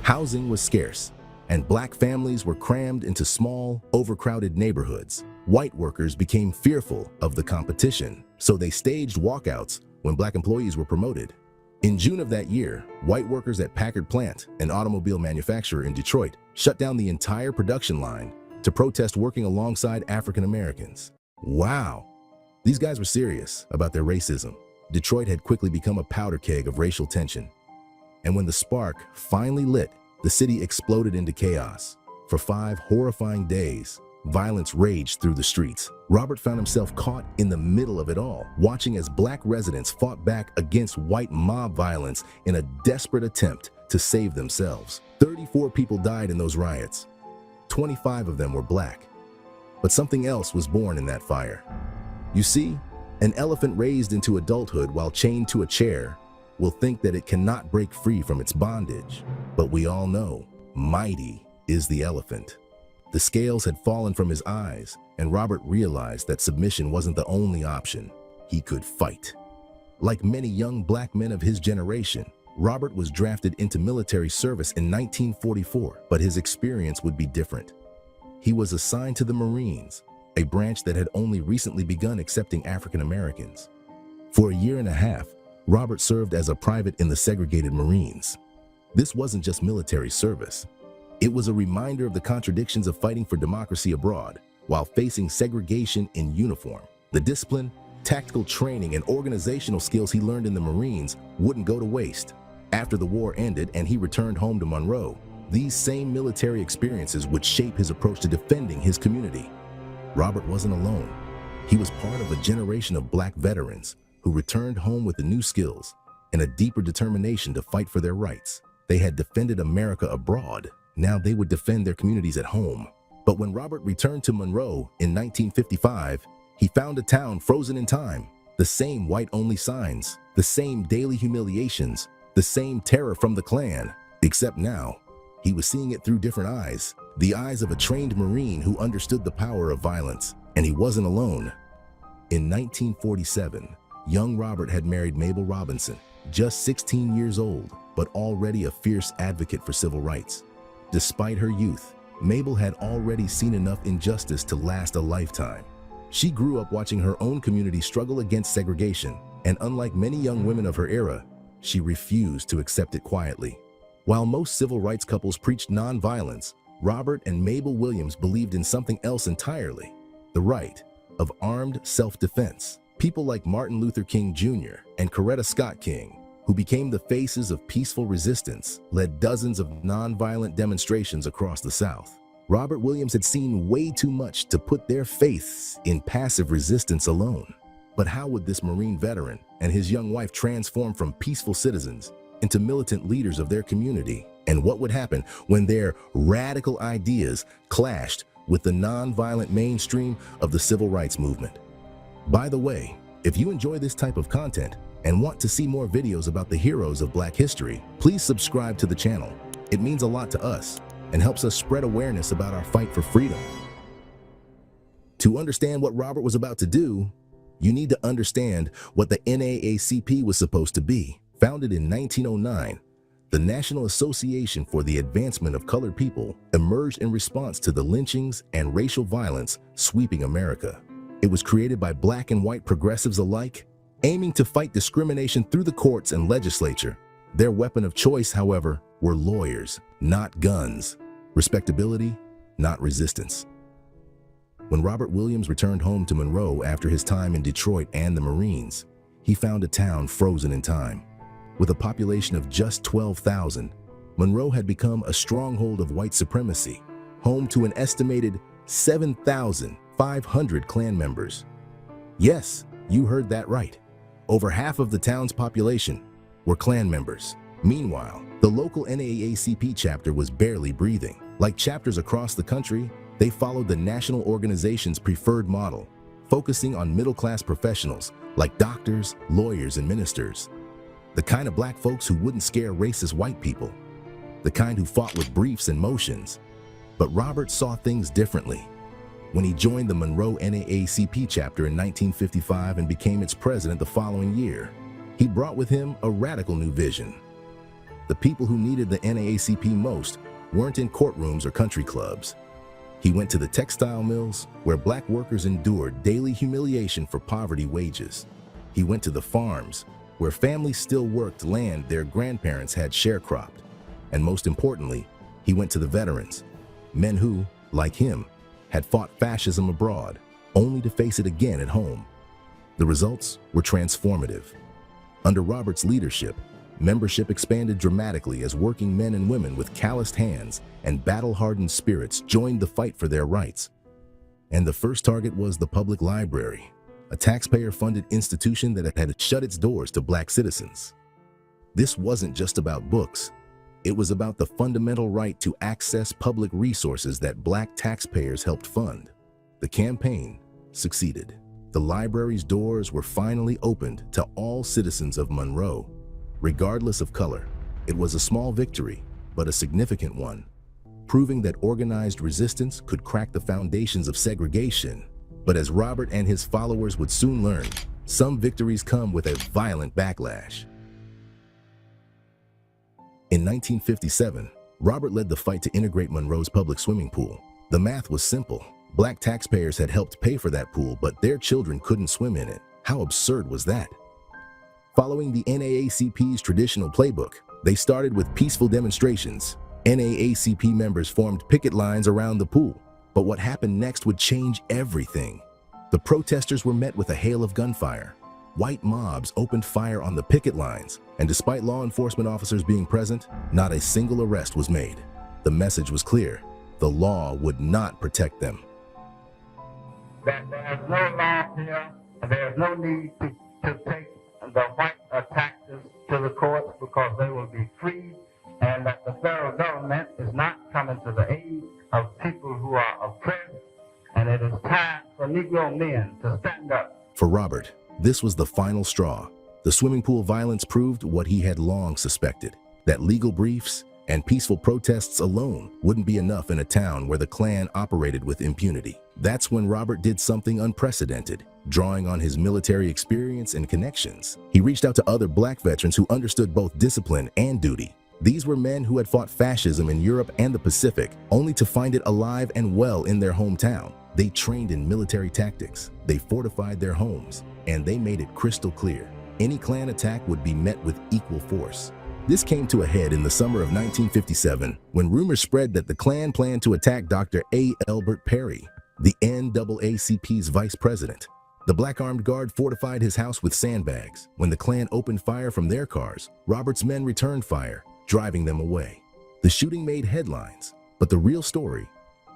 Speaker 10: Housing was scarce, and Black families were crammed into small, overcrowded neighborhoods. White workers became fearful of the competition, so they staged walkouts when Black employees were promoted. In June of that year, white workers at Packard Plant, an automobile manufacturer in Detroit, shut down the entire production line to protest working alongside African Americans. Wow! These guys were serious about their racism. Detroit had quickly become a powder keg of racial tension. And when the spark finally lit, the city exploded into chaos. For 5 horrifying days, violence raged through the streets. Robert found himself caught in the middle of it all, watching as Black residents fought back against white mob violence in a desperate attempt to save themselves. 34 people died in those riots. 25 of them were Black. But something else was born in that fire. You see, an elephant raised into adulthood while chained to a chair will think that it cannot break free from its bondage. But we all know, mighty is the elephant. The scales had fallen from his eyes, and Robert realized that submission wasn't the only option. He could fight. Like many young Black men of his generation, Robert was drafted into military service in 1944, but his experience would be different. He was assigned to the Marines, a branch that had only recently begun accepting African Americans. For a year and a half, Robert served as a private in the segregated Marines. This wasn't just military service. It was a reminder of the contradictions of fighting for democracy abroad while facing segregation in uniform. The discipline, tactical training, and organizational skills he learned in the Marines wouldn't go to waste. After the war ended and he returned home to Monroe, these same military experiences would shape his approach to defending his community. Robert wasn't alone. He was part of a generation of Black veterans who returned home with the new skills and a deeper determination to fight for their rights. They had defended America abroad. Now they would defend their communities at home. But when Robert returned to Monroe in 1955, he found a town frozen in time. The same white-only signs, the same daily humiliations, the same terror from the Klan, except now, he was seeing it through different eyes, the eyes of a trained Marine who understood the power of violence. And he wasn't alone. In 1947, young Robert had married Mabel Robinson, just 16 years old, but already a fierce advocate for civil rights. Despite her youth, Mabel had already seen enough injustice to last a lifetime. She grew up watching her own community struggle against segregation, and unlike many young women of her era, she refused to accept it quietly. While most civil rights couples preached nonviolence, Robert and Mabel Williams believed in something else entirely: the right of armed self-defense. People like Martin Luther King Jr. and Coretta Scott King, who became the faces of peaceful resistance, led dozens of nonviolent demonstrations across the South. Robert Williams had seen way too much to put their faiths in passive resistance alone. But how would this Marine veteran and his young wife transform from peaceful citizens into militant leaders of their community? And what would happen when their radical ideas clashed with the nonviolent mainstream of the civil rights movement? By the way, if you enjoy this type of content and want to see more videos about the heroes of Black history, please subscribe to the channel. It means a lot to us and helps us spread awareness about our fight for freedom. To understand what Robert was about to do, you need to understand what the NAACP was supposed to be. Founded in 1909, the National Association for the Advancement of Colored People emerged in response to the lynchings and racial violence sweeping America. It was created by Black and white progressives alike, aiming to fight discrimination through the courts and legislature. Their weapon of choice, however, were lawyers, not guns; respectability, not resistance. When Robert Williams returned home to Monroe after his time in Detroit and the Marines, he found a town frozen in time. With a population of just 12,000, Monroe had become a stronghold of white supremacy, home to an estimated 7,500 Klan members. Yes, you heard that right. Over half of the town's population were Klan members. Meanwhile, the local NAACP chapter was barely breathing. Like chapters across the country, they followed the national organization's preferred model, focusing on middle-class professionals like doctors, lawyers, and ministers. The kind of Black folks who wouldn't scare racist white people. The kind who fought with briefs and motions. But Robert saw things differently. When he joined the Monroe NAACP chapter in 1955 and became its president the following year, he brought with him a radical new vision. The people who needed the NAACP most weren't in courtrooms or country clubs. He went to the textile mills where Black workers endured daily humiliation for poverty wages. He went to the farms where families still worked land their grandparents had sharecropped. And most importantly, he went to the veterans, men who, like him, had fought fascism abroad, only to face it again at home. The results were transformative. Under Robert's leadership, membership expanded dramatically as working men and women with calloused hands and battle-hardened spirits joined the fight for their rights. And the first target was the public library, a taxpayer-funded institution that had shut its doors to Black citizens. This wasn't just about books. It was about the fundamental right to access public resources that Black taxpayers helped fund. The campaign succeeded. The library's doors were finally opened to all citizens of Monroe, regardless of color. It was a small victory, but a significant one, proving that organized resistance could crack the foundations of segregation. But as Robert and his followers would soon learn, some victories come with a violent backlash. In 1957, Robert led the fight to integrate Monroe's public swimming pool. The math was simple. Black taxpayers had helped pay for that pool, but their children couldn't swim in it. How absurd was that? Following the NAACP's traditional playbook, they started with peaceful demonstrations. NAACP members formed picket lines around the pool. But what happened next would change everything. The protesters were met with a hail of gunfire. White mobs opened fire on the picket lines, and despite law enforcement officers being present, not a single arrest was made. The message was clear: the law would not protect them.
Speaker 11: That there's no law here, and there's no need to take the white taxes to the courts because they will be freed, and that the federal government is not coming to the aid of people who are oppressed, and it is time for Negro men to stand up.
Speaker 10: For Robert, this was the final straw. The swimming pool violence proved what he had long suspected, that legal briefs and peaceful protests alone wouldn't be enough in a town where the Klan operated with impunity. That's when Robert did something unprecedented. Drawing on his military experience and connections, he reached out to other Black veterans who understood both discipline and duty. These were men who had fought fascism in Europe and the Pacific, only to find it alive and well in their hometown. They trained in military tactics, they fortified their homes, and they made it crystal clear: any Klan attack would be met with equal force. This came to a head in the summer of 1957 when rumors spread that the Klan planned to attack Dr. A. Elbert Perry, the NAACP's vice president. The Black Armed Guard fortified his house with sandbags. When the Klan opened fire from their cars, Robert's men returned fire, driving them away. The shooting made headlines, but the real story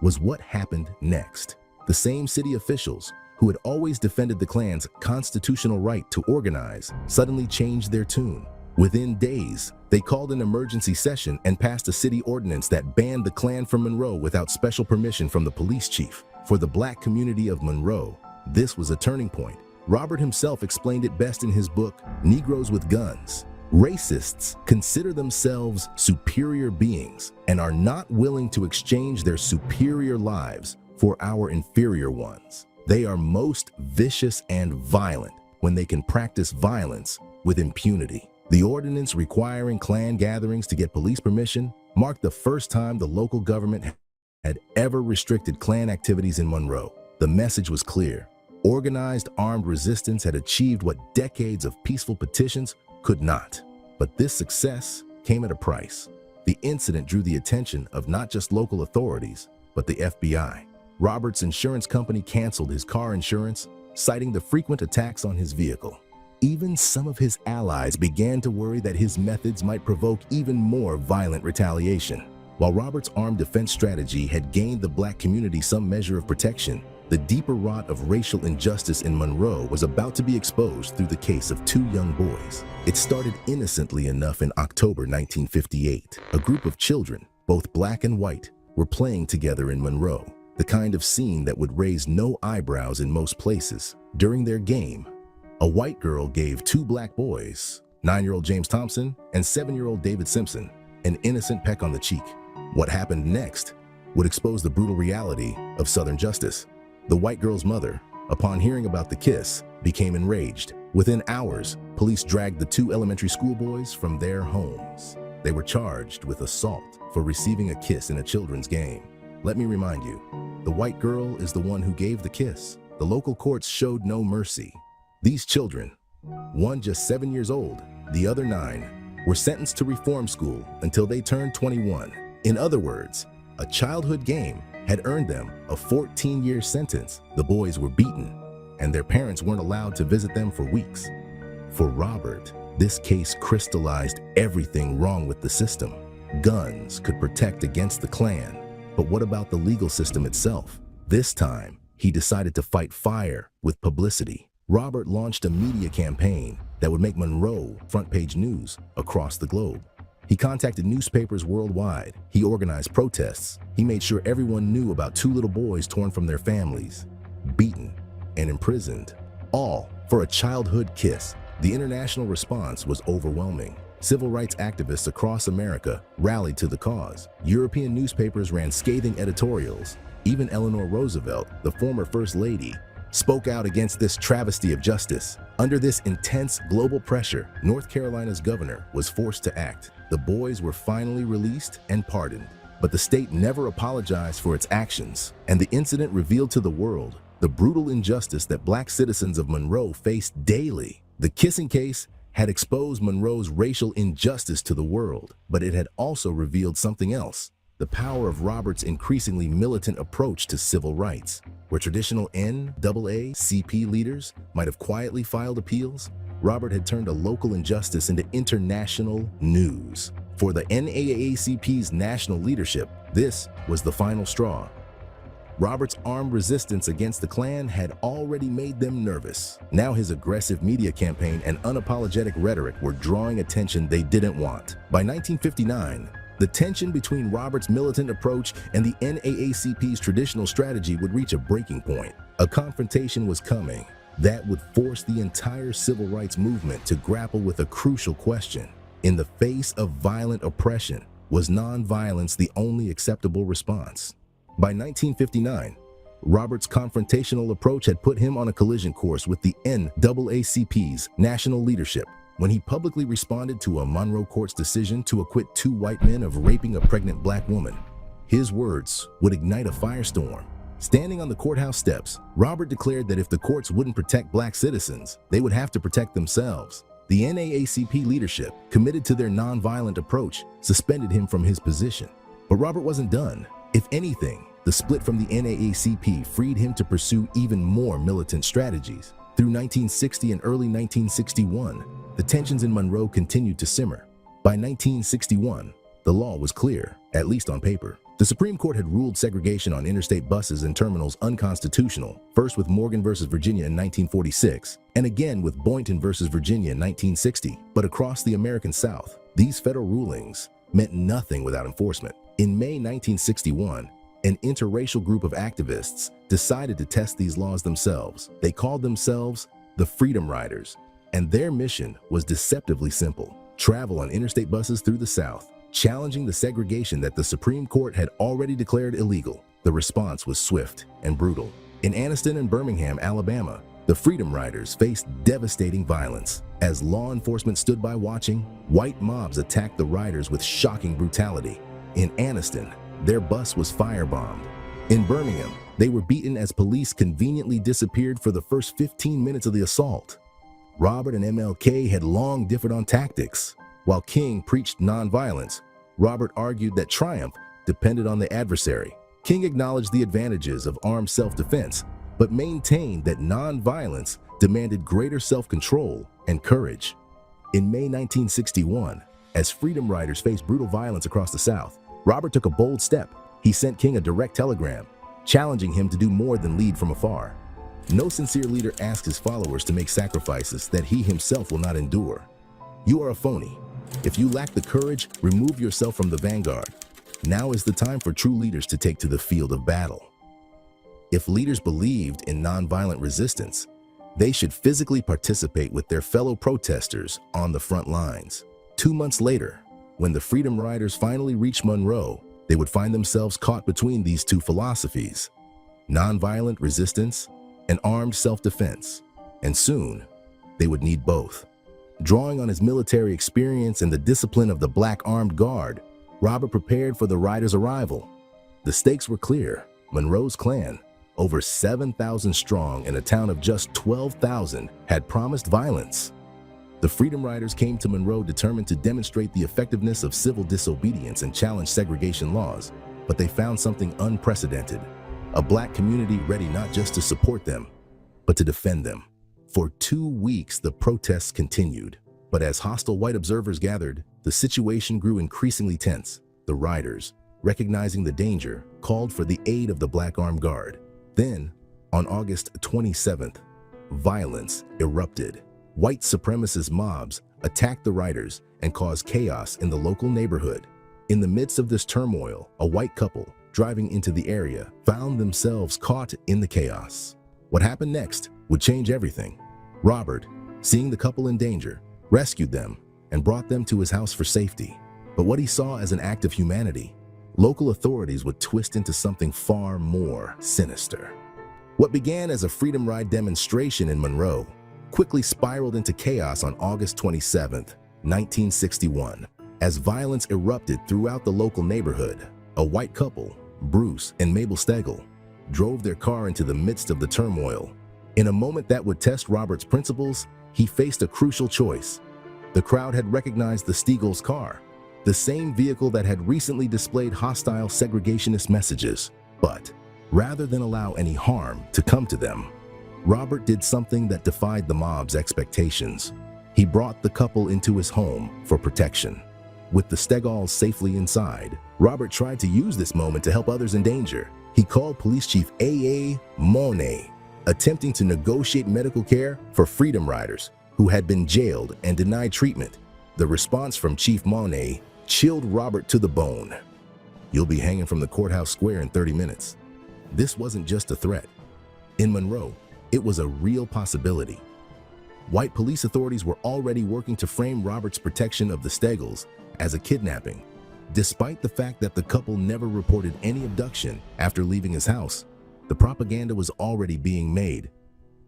Speaker 10: was what happened next. The same city officials who had always defended the Klan's constitutional right to organize suddenly changed their tune. Within days, they called an emergency session and passed a city ordinance that banned the Klan from Monroe without special permission from the police chief. For the Black community of Monroe, this was a turning point. Robert himself explained it best in his book, Negroes with Guns. Racists consider themselves superior beings and are not willing to exchange their superior lives for our inferior ones. They are most vicious and violent when they can practice violence with impunity. The ordinance requiring Klan gatherings to get police permission marked the first time the local government had ever restricted Klan activities in Monroe. The message was clear. Organized armed resistance had achieved what decades of peaceful petitions could not. But this success came at a price. The incident drew the attention of not just local authorities, but the FBI. Robert's insurance company canceled his car insurance, citing the frequent attacks on his vehicle. Even some of his allies began to worry that his methods might provoke even more violent retaliation. While Robert's armed defense strategy had gained the Black community some measure of protection, the deeper rot of racial injustice in Monroe was about to be exposed through the case of two young boys. It started innocently enough in October 1958. A group of children, both Black and white, were playing together in Monroe, the kind of scene that would raise no eyebrows in most places. During their game, a white girl gave two Black boys, 9-year-old James Thompson and 7-year-old David Simpson, an innocent peck on the cheek. What happened next would expose the brutal reality of Southern justice. The white girl's mother, upon hearing about the kiss, became enraged. Within hours, police dragged the two elementary school boys from their homes. They were charged with assault for receiving a kiss in a children's game. Let me remind you, the white girl is the one who gave the kiss. The local courts showed no mercy. These children, one just 7 years old, the other 9, were sentenced to reform school until they turned 21. In other words, a childhood game had earned them a 14-year sentence. The boys were beaten, and their parents weren't allowed to visit them for weeks. For Robert, this case crystallized everything wrong with the system. Guns could protect against the Klan, but what about the legal system itself? This time, he decided to fight fire with publicity. Robert launched a media campaign that would make Monroe front-page news across the globe. He contacted newspapers worldwide. He organized protests. He made sure everyone knew about two little boys torn from their families, beaten, and imprisoned, all for a childhood kiss. The international response was overwhelming. Civil rights activists across America rallied to the cause. European newspapers ran scathing editorials. Even Eleanor Roosevelt, the former First Lady, spoke out against this travesty of justice. Under this intense global pressure, North Carolina's governor was forced to act. The boys were finally released and pardoned, but the state never apologized for its actions, and the incident revealed to the world the brutal injustice that Black citizens of Monroe faced daily. The kissing case had exposed Monroe's racial injustice to the world, but it had also revealed something else: the power of Robert's increasingly militant approach to civil rights. Where traditional NAACP leaders might have quietly filed appeals, Robert had turned a local injustice into international news. For the NAACP's national leadership, this was the final straw. Robert's armed resistance against the Klan had already made them nervous. Now his aggressive media campaign and unapologetic rhetoric were drawing attention they didn't want. By 1959, the tension between Robert's militant approach and the NAACP's traditional strategy would reach a breaking point. A confrontation was coming that would force the entire civil rights movement to grapple with a crucial question. In the face of violent oppression, was nonviolence the only acceptable response? By 1959, Robert's confrontational approach had put him on a collision course with the NAACP's national leadership. When he publicly responded to a Monroe court's decision to acquit two white men of raping a pregnant Black woman, his words would ignite a firestorm. Standing on the courthouse steps, Robert declared that if the courts wouldn't protect black citizens, they would have to protect themselves. The NAACP leadership, committed to their nonviolent approach, suspended him from his position. But Robert wasn't done. If anything, the split from the NAACP freed him to pursue even more militant strategies. Through 1960 and early 1961, the tensions in Monroe continued to simmer. By 1961, the law was clear, at least on paper. The Supreme Court had ruled segregation on interstate buses and terminals unconstitutional, first with Morgan versus Virginia in 1946, and again with Boynton versus Virginia in 1960. But across the American South, these federal rulings meant nothing without enforcement. In May 1961, an interracial group of activists decided to test these laws themselves. They called themselves the Freedom Riders, and their mission was deceptively simple: travel on interstate buses through the South, challenging the segregation that the Supreme Court had already declared illegal. The response was swift and brutal. In Anniston and Birmingham, Alabama, the Freedom Riders faced devastating violence. As law enforcement stood by watching, white mobs attacked the riders with shocking brutality. In Anniston, their bus was firebombed. In Birmingham, they were beaten as police conveniently disappeared for the first 15 minutes of the assault. Robert and MLK had long differed on tactics. While King preached nonviolence, Robert argued that triumph depended on the adversary. King acknowledged the advantages of armed self-defense, but maintained that nonviolence demanded greater self-control and courage. In May 1961, as Freedom Riders faced brutal violence across the South, Robert took a bold step. He sent King a direct telegram, challenging him to do more than lead from afar. No sincere leader asks his followers to make sacrifices that he himself will not endure. You are a phony. If you lack the courage, remove yourself from the vanguard. Now is the time for true leaders to take to the field of battle. If leaders believed in nonviolent resistance, they should physically participate with their fellow protesters on the front lines. 2 months later, when the Freedom Riders finally reached Monroe, they would find themselves caught between these two philosophies: nonviolent resistance and armed self-defense. And soon, they would need both. Drawing on his military experience and the discipline of the Black Armed Guard, Robert prepared for the riders' arrival. The stakes were clear. Monroe's clan, over 7,000 strong in a town of just 12,000, had promised violence. The Freedom Riders came to Monroe determined to demonstrate the effectiveness of civil disobedience and challenge segregation laws, but they found something unprecedented: a black community ready not just to support them, but to defend them. For 2 weeks, the protests continued, but as hostile white observers gathered, the situation grew increasingly tense. The riders, recognizing the danger, called for the aid of the Black Armed Guard. Then, on August 27th, violence erupted. White supremacist mobs attacked the riders and caused chaos in the local neighborhood. In the midst of this turmoil, a white couple driving into the area found themselves caught in the chaos. What happened next would change everything. Robert, seeing the couple in danger, rescued them and brought them to his house for safety. But what he saw as an act of humanity, local authorities would twist into something far more sinister. What began as a Freedom Ride demonstration in Monroe quickly spiraled into chaos on August 27, 1961. As violence erupted throughout the local neighborhood, a white couple, Bruce and Mabel Stegel, drove their car into the midst of the turmoil. In a moment that would test Robert's principles, he faced a crucial choice. The crowd had recognized the Stegel's car, the same vehicle that had recently displayed hostile segregationist messages. But rather than allow any harm to come to them, Robert did something that defied the mob's expectations. He brought the couple into his home for protection. With the Stegals safely inside, Robert tried to use this moment to help others in danger. He called Police Chief A.A. Monet, attempting to negotiate medical care for Freedom Riders who had been jailed and denied treatment. The response from Chief Monet chilled Robert to the bone. "You'll be hanging from the courthouse square in 30 minutes. This wasn't just a threat. In Monroe, it was a real possibility. White police authorities were already working to frame Robert's protection of the Stegals as a kidnapping. Despite the fact that the couple never reported any abduction after leaving his house, the propaganda was already being made.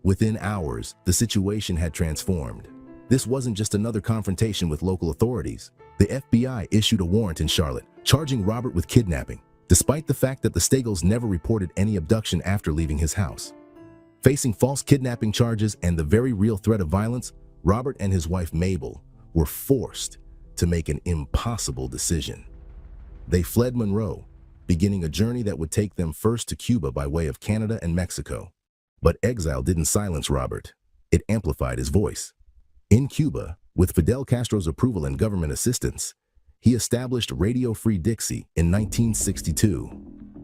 Speaker 10: Within hours, the situation had transformed. This wasn't just another confrontation with local authorities. The FBI issued a warrant in Charlotte, charging Robert with kidnapping, despite the fact that the Stegals never reported any abduction after leaving his house. Facing false kidnapping charges and the very real threat of violence, Robert and his wife Mabel were forced to make an impossible decision. They fled Monroe, beginning a journey that would take them first to Cuba by way of Canada and Mexico. But exile didn't silence Robert. It amplified his voice. In Cuba, with Fidel Castro's approval and government assistance, he established Radio Free Dixie in 1962.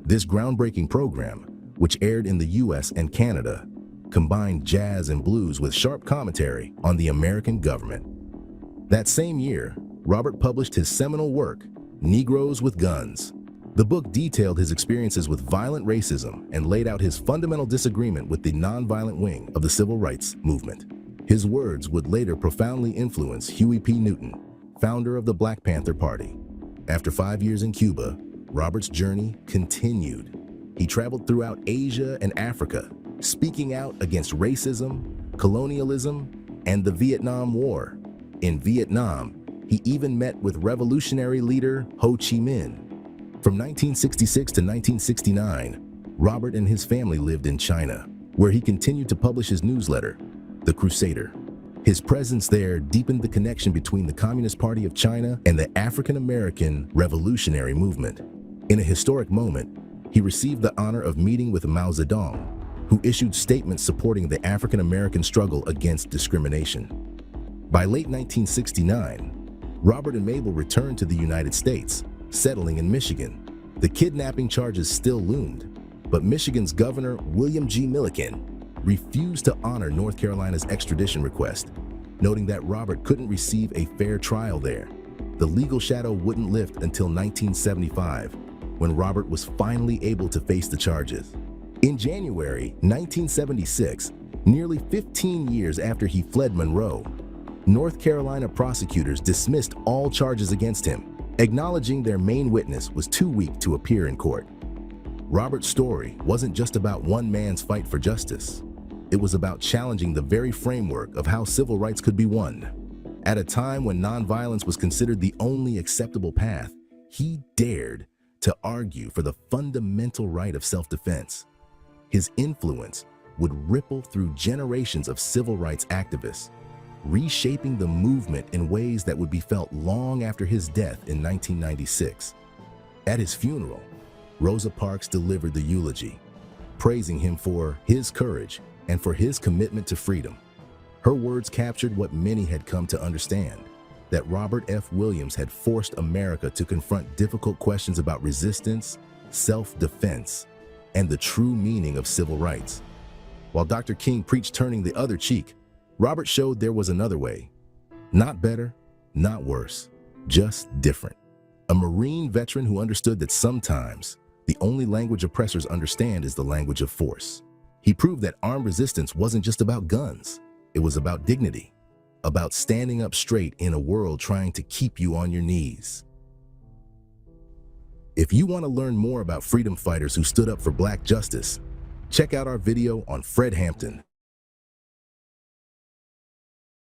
Speaker 10: This groundbreaking program, which aired in the US and Canada, combined jazz and blues with sharp commentary on the American government. That same year, Robert published his seminal work, Negroes with Guns. The book detailed his experiences with violent racism and laid out his fundamental disagreement with the nonviolent wing of the civil rights movement. His words would later profoundly influence Huey P. Newton, founder of the Black Panther Party. After 5 years in Cuba, Robert's journey continued. He traveled throughout Asia and Africa, speaking out against racism, colonialism, and the Vietnam War. In Vietnam, he even met with revolutionary leader Ho Chi Minh. From 1966 to 1969, Robert and his family lived in China, where he continued to publish his newsletter, The Crusader. His presence there deepened the connection between the Communist Party of China and the African-American revolutionary movement. In a historic moment, he received the honor of meeting with Mao Zedong, who issued statements supporting the African-American struggle against discrimination. By late 1969, Robert and Mabel returned to the United States, settling in Michigan. The kidnapping charges still loomed, but Michigan's Governor William G. Milliken refused to honor North Carolina's extradition request, noting that Robert couldn't receive a fair trial there. The legal shadow wouldn't lift until 1975, when Robert was finally able to face the charges. In January 1976, nearly 15 years after he fled Monroe, North Carolina prosecutors dismissed all charges against him, acknowledging their main witness was too weak to appear in court. Robert's story wasn't just about one man's fight for justice. It was about challenging the very framework of how civil rights could be won. At a time when nonviolence was considered the only acceptable path, he dared to argue for the fundamental right of self-defense. His influence would ripple through generations of civil rights activists, reshaping the movement in ways that would be felt long after his death in 1996. At his funeral, Rosa Parks delivered the eulogy, praising him for his courage and for his commitment to freedom. Her words captured what many had come to understand, that Robert F. Williams had forced America to confront difficult questions about resistance, self-defense, and the true meaning of civil rights. While Dr. King preached turning the other cheek, Robert showed there was another way. Not better, not worse, just different. A Marine veteran who understood that sometimes the only language oppressors understand is the language of force. He proved that armed resistance wasn't just about guns. It was about dignity, about standing up straight in a world trying to keep you on your knees. If you want to learn more about freedom fighters who stood up for Black justice, check out our video on Fred Hampton,